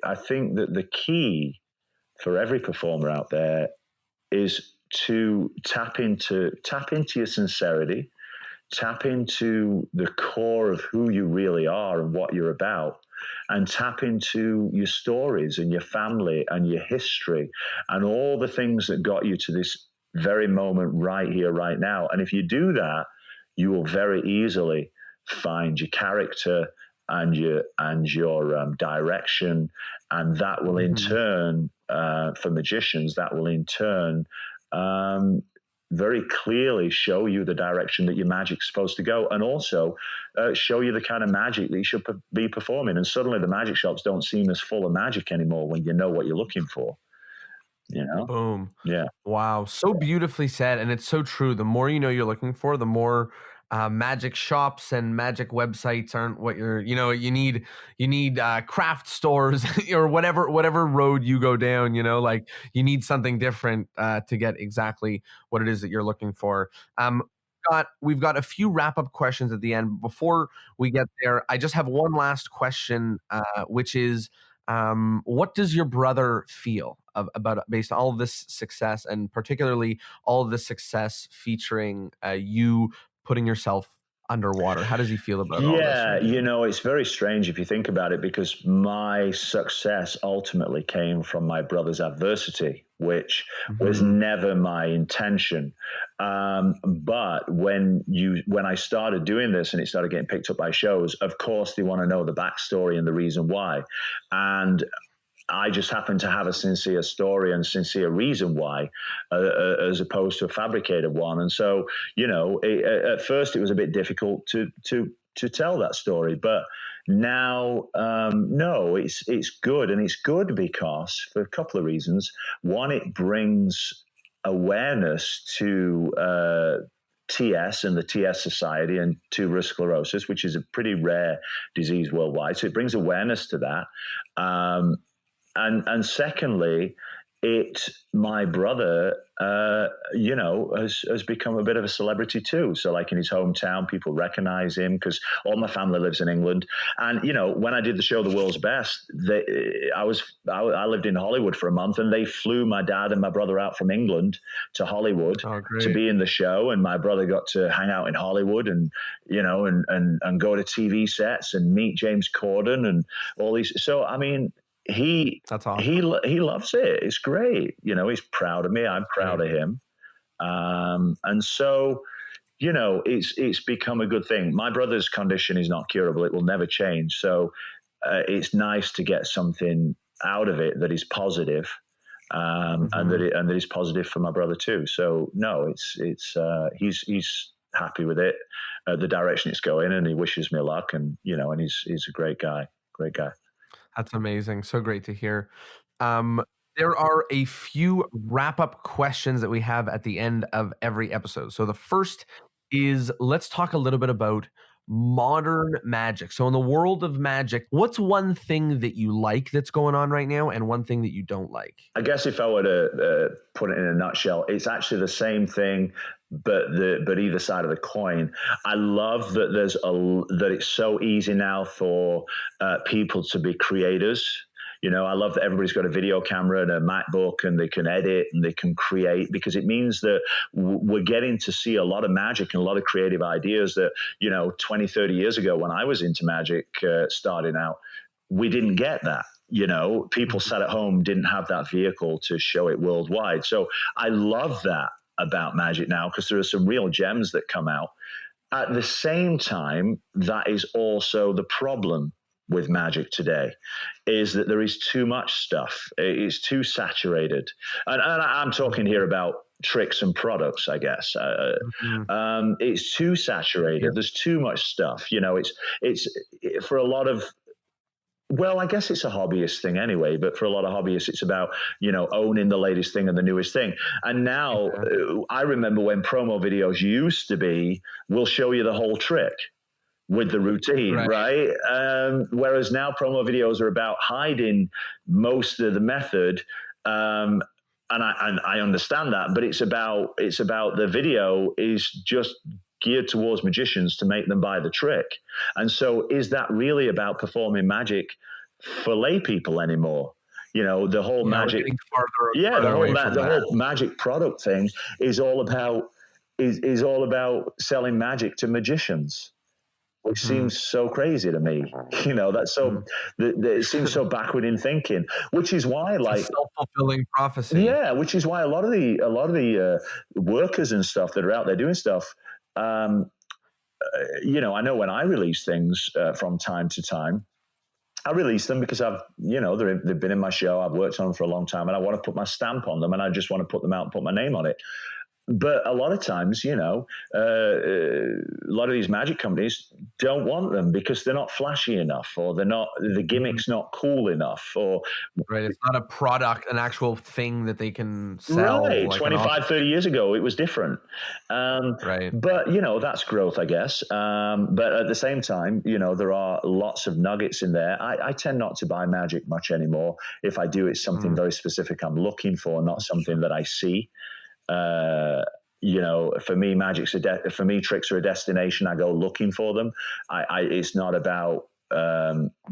the key for every performer out there is to tap into your sincerity, tap into the core of who you really are and what you're about, and tap into your stories and your family and your history and all the things that got you to this very moment right here, right now. And if you do that, you will very easily find your character and your direction, and that will in turn, for magicians, that will in turn very clearly show you the direction that your magic's supposed to go, and also show you the kind of magic that you should be performing. And suddenly the magic shops don't seem as full of magic anymore when you know what you're looking for. Boom. Yeah. Wow. So beautifully said. And it's so true. The more you know you're looking for, the more magic shops and magic websites aren't what you need craft stores or whatever road you go down, like you need something different to get exactly what it is that you're looking for. We've got a few wrap-up questions at the end. Before we get there, I just have one last question, which is, what does your brother feel about based on all of this success, and particularly all of this success featuring you putting yourself underwater? How does he feel about all this Yeah, right now? it's very strange if you think about it, because my success ultimately came from my brother's adversity, which was Mhm. never my intention. But when I started doing this and it started getting picked up by shows, of course they want to know the backstory and the reason why. And I just happen to have a sincere story and sincere reason why, as opposed to a fabricated one. And so, at first it was a bit difficult to tell that story, but now, no, it's good, and it's good because for a couple of reasons. One, it brings awareness to TS and the TS Society and tuberous sclerosis, which is a pretty rare disease worldwide. So it brings awareness to that. And secondly, my brother, has become a bit of a celebrity too. So like in his hometown, people recognize him because all my family lives in England. And, when I did the show, The World's Best, I lived in Hollywood for a month, and they flew my dad and my brother out from England to Hollywood Oh, to great. be in the show. And my brother got to hang out in Hollywood and, and go to TV sets and meet James Corden and all these. So, I mean, he That's he awesome. he loves it. It's great. He's proud of me. I'm proud Great. of him. And so, it's become a good thing. My brother's condition is not curable. It will never change. So it's nice to get something out of it that is positive, and Mhm. that is positive for my brother too. So no, he's happy with it, the direction it's going, and he wishes me luck. And and he's a great guy. Great guy. That's amazing. So great to hear. Um, there are a few wrap-up questions that we have at the end of every episode. So the first is, let's talk a little bit about modern magic. So in the world of magic, what's one thing that you like that's going on right now, and one thing that you don't like? I guess if I were to put it in a nutshell, it's actually the same thing, but either side of the coin. I love that that it's so easy now for people to be creators. I love that everybody's got a video camera and a MacBook, and they can edit and they can create, because it means that we're getting to see a lot of magic and a lot of creative ideas that 20, 30 years ago, when I was into magic starting out, we didn't get that. People Mhm. sat at home, didn't have that vehicle to show it worldwide. So I love that about magic now, because there are some real gems that come out. At the same time, that is also the problem with magic today, is that there is too much stuff. It's too saturated. And I'm talking here about tricks and products, I guess. Mhm. It's too saturated. Yep. There's too much stuff. It's for a lot of, well, I guess it's a hobbyist thing anyway, but for a lot of hobbyists, it's about, owning the latest thing and the newest thing. And now Yeah. I remember when promo videos used to be, we'll show you the whole trick with the routine, Right. right? Whereas now promo videos are about hiding most of the method. And I understand that, but it's about the video is just geared towards magicians to make them buy the trick. And so, is that really about performing magic for lay people anymore? the whole Yeah, we're magic. getting farther and Yeah, farther away from the that. whole magic product thing is all about all about selling magic to magicians, which seems so crazy to me. That's so it seems so backward in thinking, which is why, It's a like, self-fulfilling prophecy. yeah, which is why a lot of the workers and stuff that are out there doing stuff. I know when I release things from time to time, I release them because they've been in my show. I've worked on them for a long time, and I want to put my stamp on them, and I just want to put them out and put my name on it. But a lot of times, a lot of these magic companies don't want them because they're not flashy enough, or the gimmick's not cool enough, or Right. It's not a product, an actual thing that they can sell. right. Like 25, 30 years ago, it was different. Right. But, that's growth, I guess. But at the same time, there are lots of nuggets in there. I tend not to buy magic much anymore. If I do, it's something very specific I'm looking for, not something that I see. For me, for me, tricks are a destination. I go looking for them. It's not about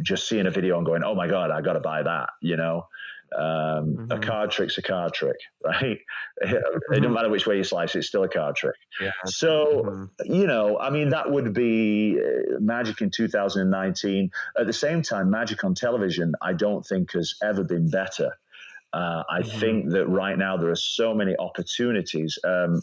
just seeing a video and going, oh my God, I got to buy that. A card trick's a card trick, right? It doesn't matter which way you slice it, it's still a card trick. Yeah. So, that would be magic in 2019. At the same time, magic on television, I don't think has ever been better. I think that right now there are so many opportunities.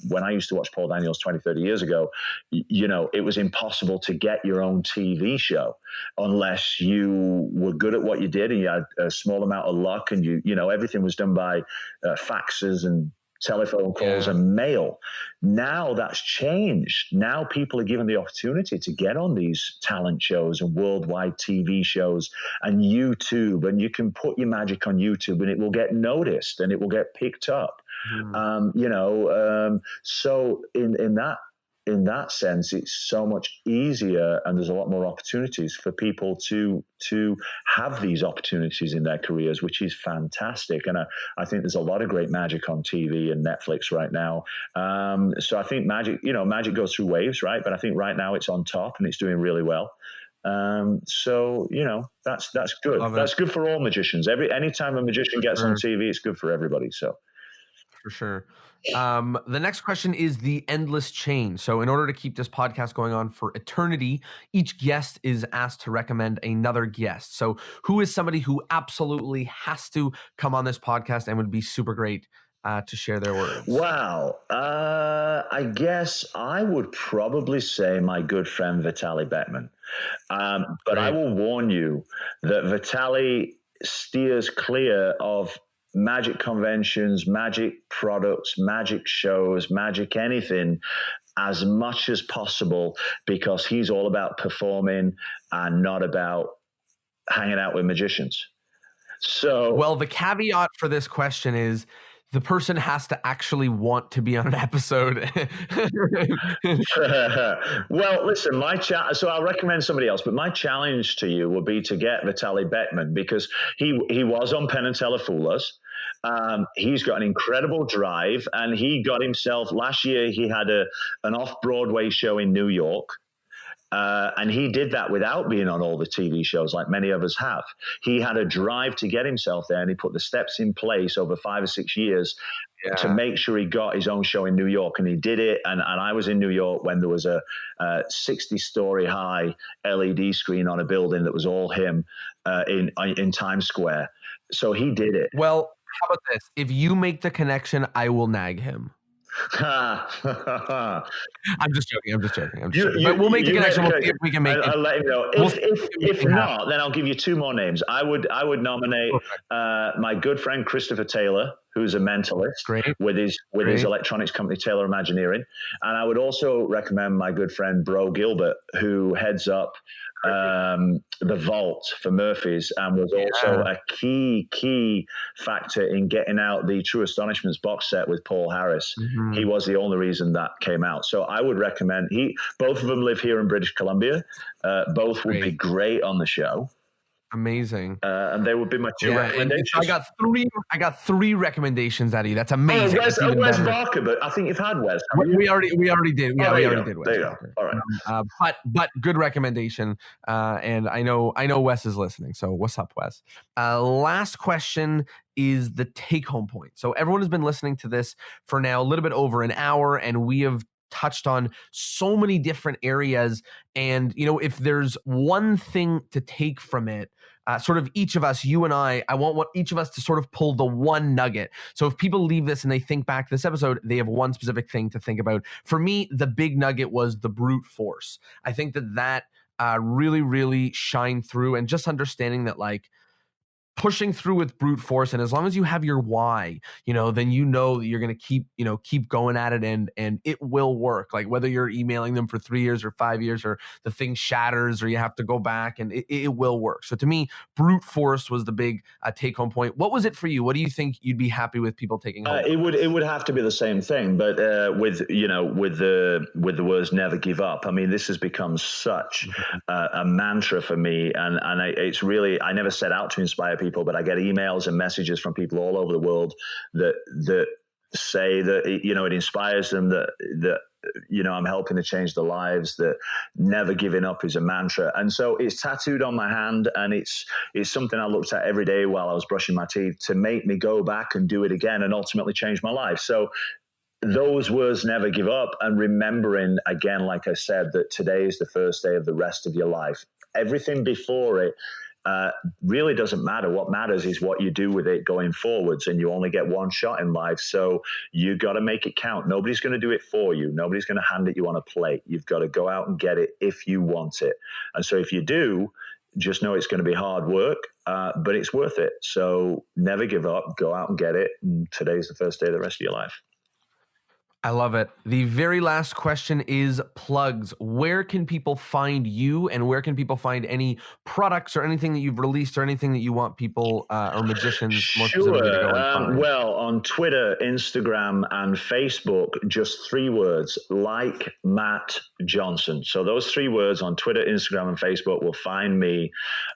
When I used to watch Paul Daniels 20, 30 years ago, it was impossible to get your own TV show unless you were good at what you did and you had a small amount of luck, and everything was done by faxes and telephone calls and mail. Now that's changed. Now people are given the opportunity to get on these talent shows and worldwide TV shows and YouTube, and you can put your magic on YouTube and it will get noticed and it will get picked up. So in that sense, it's so much easier, and there's a lot more opportunities for people to have these opportunities in their careers, which is fantastic. And I think there's a lot of great magic on TV and Netflix right now. So I think magic goes through waves, right? But I think right now it's on top and it's doing really well. So that's good. That's good for all magicians. Anytime a magician gets on TV, it's good for everybody. So for sure. The next question is the endless chain. So in order to keep this podcast going on for eternity, each guest is asked to recommend another guest. So who is somebody who absolutely has to come on this podcast and would be super great to share their words? Wow. I guess I would probably say my good friend Vitaly Beckman. But I will warn you that Vitaly steers clear of magic conventions, magic products, magic shows, magic anything as much as possible, because he's all about performing and not about hanging out with magicians. So, well, the caveat for this question is the person has to actually want to be on an episode. Well, listen, so I'll recommend somebody else, but my challenge to you would be to get Vitaly Beckman, because he was on Penn and Teller Fool Us. He's got an incredible drive, and he got himself last year. He had an off-Broadway show in New York. And he did that without being on all the TV shows like many of us have. He had a drive to get himself there, and he put the steps in place over 5 or 6 years to make sure he got his own show in New York. And he did it. And I was in New York when there was a 60-story high LED screen on a building that was all him in Times Square. So he did it. Well, how about this? If you make the connection, I will nag him. I'm just joking. But we'll make the connection. We'll see if we can make it. I'll let him know. If not, then I'll give you two more names. I would nominate my good friend Christopher Taylor, who's a mentalist with his electronics company Taylor Imagineering, and I would also recommend my good friend Bro Gilbert, who heads up the vault for Murphy's and was also a key factor in getting out the True Astonishments box set with Paul Harris. He was the only reason that came out. So I would recommend both of them live here in British Columbia. Both would be great on the show. Amazing. And they would be my two recommendations. So I got three recommendations out of you. That's amazing. Wes, That's even Wes better. Barker, but I think you've had Wes. We already did. Yeah, we already did Wes There you Barker. Go. All right. But good recommendation. And I know Wes is listening. So what's up, Wes? Last question is the take home point. So everyone has been listening to this for now a little bit over an hour, and we have touched on so many different areas. And, if there's one thing to take from it, sort of each of us, you and I want each of us to sort of pull the one nugget. So if people leave this and they think back to this episode, they have one specific thing to think about. For me, the big nugget was the brute force. I think that really, really shined through, and just understanding that, like, pushing through with brute force, and as long as you have your why, then that you're going to keep going at it, and it will work. Like, whether you're emailing them for 3 years or 5 years, or the thing shatters, or you have to go back, and it will work. So to me, brute force was the big take home point. What was it for you? What do you think you'd be happy with people taking home? It would have to be the same thing, but with the words "never give up." I mean, this has become such a mantra for me, and it's really, I never set out to inspire people, but I get emails and messages from people all over the world that say that it inspires them, that I'm helping to change their lives, that never giving up is a mantra. And so it's tattooed on my hand, and it's something I looked at every day while I was brushing my teeth to make me go back and do it again and ultimately change my life. So those words, never give up, and remembering, again, like I said, that today is the first day of the rest of your life. Everything before it really doesn't matter. What matters is what you do with it going forwards, and you only get one shot in life, so you got to make it count. Nobody's going to do it for you. Nobody's going to hand it you on a plate. You've got to go out and get it if you want it. And so if you do, just know it's going to be hard work, but it's worth it. So never give up. Go out and get it. And today's the first day of the rest of your life. I love it. The very last question is plugs. Where can people find you, and where can people find any products or anything that you've released, or anything that you want people or magicians more specifically to go and find? Well, on Twitter, Instagram, and Facebook, just 3 words: like Matt Johnson. So those 3 words on Twitter, Instagram, and Facebook will find me.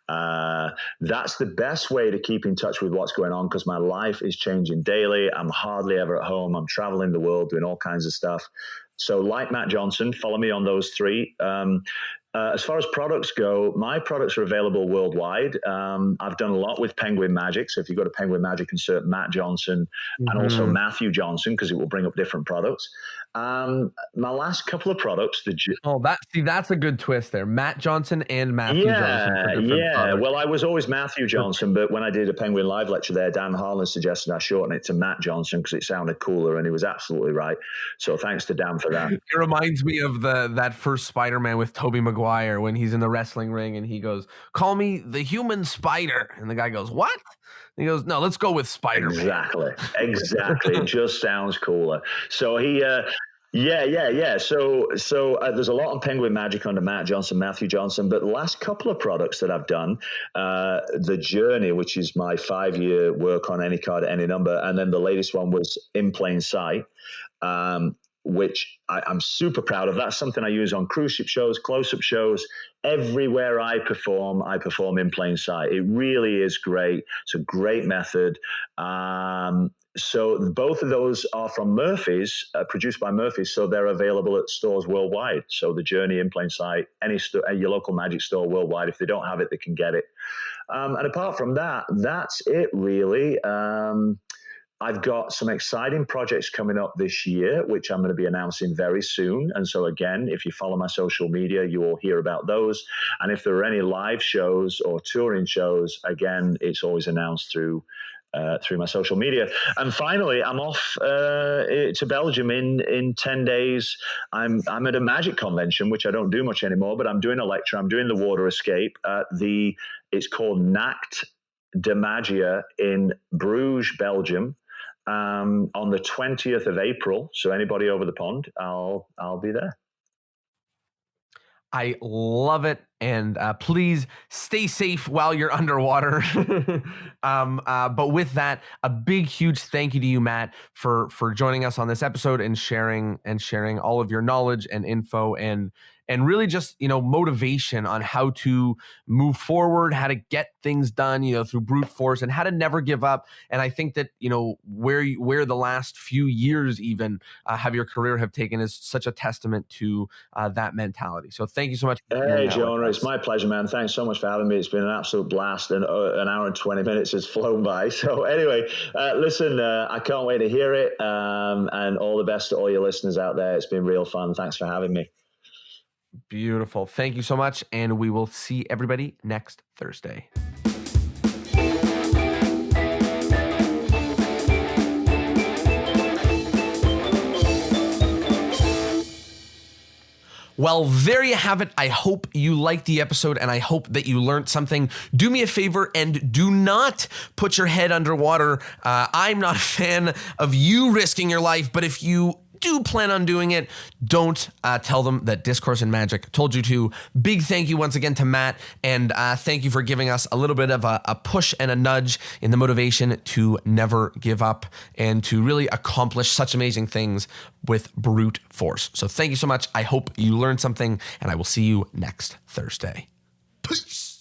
That's the best way to keep in touch with what's going on, because my life is changing daily. I'm hardly ever at home. I'm traveling the world doing all kinds of stuff. So like Matt Johnson, follow me on those 3. As far as products go, my products are available worldwide. I've done a lot with Penguin Magic. So if you go to Penguin Magic, insert Matt Johnson and also Matthew Johnson, because it will bring up different products. My last couple of products, that's a good twist there. Matt Johnson and Matthew Johnson for different products. Well, I was always Matthew Johnson, but when I did a Penguin Live lecture there, Dan Harlan suggested I shorten it to Matt Johnson because it sounded cooler, and he was absolutely right. So thanks to Dan for that. It reminds me of that first Spider-Man with Tobey Maguire, when he's in the wrestling ring and he goes, "Call me the human spider," and the guy goes, "What?" And he goes, "No, let's go with Spider-Man." Exactly. It just sounds cooler. So he, So there's a lot on Penguin Magic under Matt Johnson, Matthew Johnson. But the last couple of products that I've done, the Journey, which is my 5-year work on any card at any number, and then the latest one was In Plain Sight. Which I'm super proud of. That's something I use on cruise ship shows, close-up shows. Everywhere I perform in plain sight. It really is great. It's a great method. So both of those are from Murphy's, produced by Murphy's, so they're available at stores worldwide. So the Journey, In Plain Sight, your local magic store worldwide. If they don't have it, they can get it. And apart from that, that's it really. I've got some exciting projects coming up this year, which I'm going to be announcing very soon. And so again, if you follow my social media, you will hear about those. And if there are any live shows or touring shows, again, it's always announced through my social media. And finally, I'm off to Belgium in 10 days. I'm at a magic convention, which I don't do much anymore, but I'm doing a lecture. I'm doing the water escape. It's called Nacht de Magia in Bruges, Belgium. On the 20th of April. So anybody over the pond, I'll be there. I love it. And please stay safe while you're underwater. But with that, a big, huge thank you to you, Matt, for joining us on this episode and sharing all of your knowledge and info. And and really just, motivation on how to move forward, how to get things done, through brute force, and how to never give up. And I think that, where the last few years even have your career have taken is such a testament to that mentality. So thank you so much. Hey, Jonah, it's my pleasure, man. Thanks so much for having me. It's been an absolute blast, and an hour and 20 minutes has flown by. So anyway, listen, I can't wait to hear it, and all the best to all your listeners out there. It's been real fun. Thanks for having me. Beautiful. Thank you so much, and we will see everybody next Thursday. Well, there you have it. I hope you liked the episode, and I hope that you learned something. Do me a favor and do not put your head underwater. I'm not a fan of you risking your life, but if you do plan on doing it, don't tell them that Discourse in Magic told you to. Big thank you once again to Matt, and thank you for giving us a little bit of a push and a nudge in the motivation to never give up and to really accomplish such amazing things with brute force. So thank you so much. I hope you learned something, and I will see you next Thursday. Peace.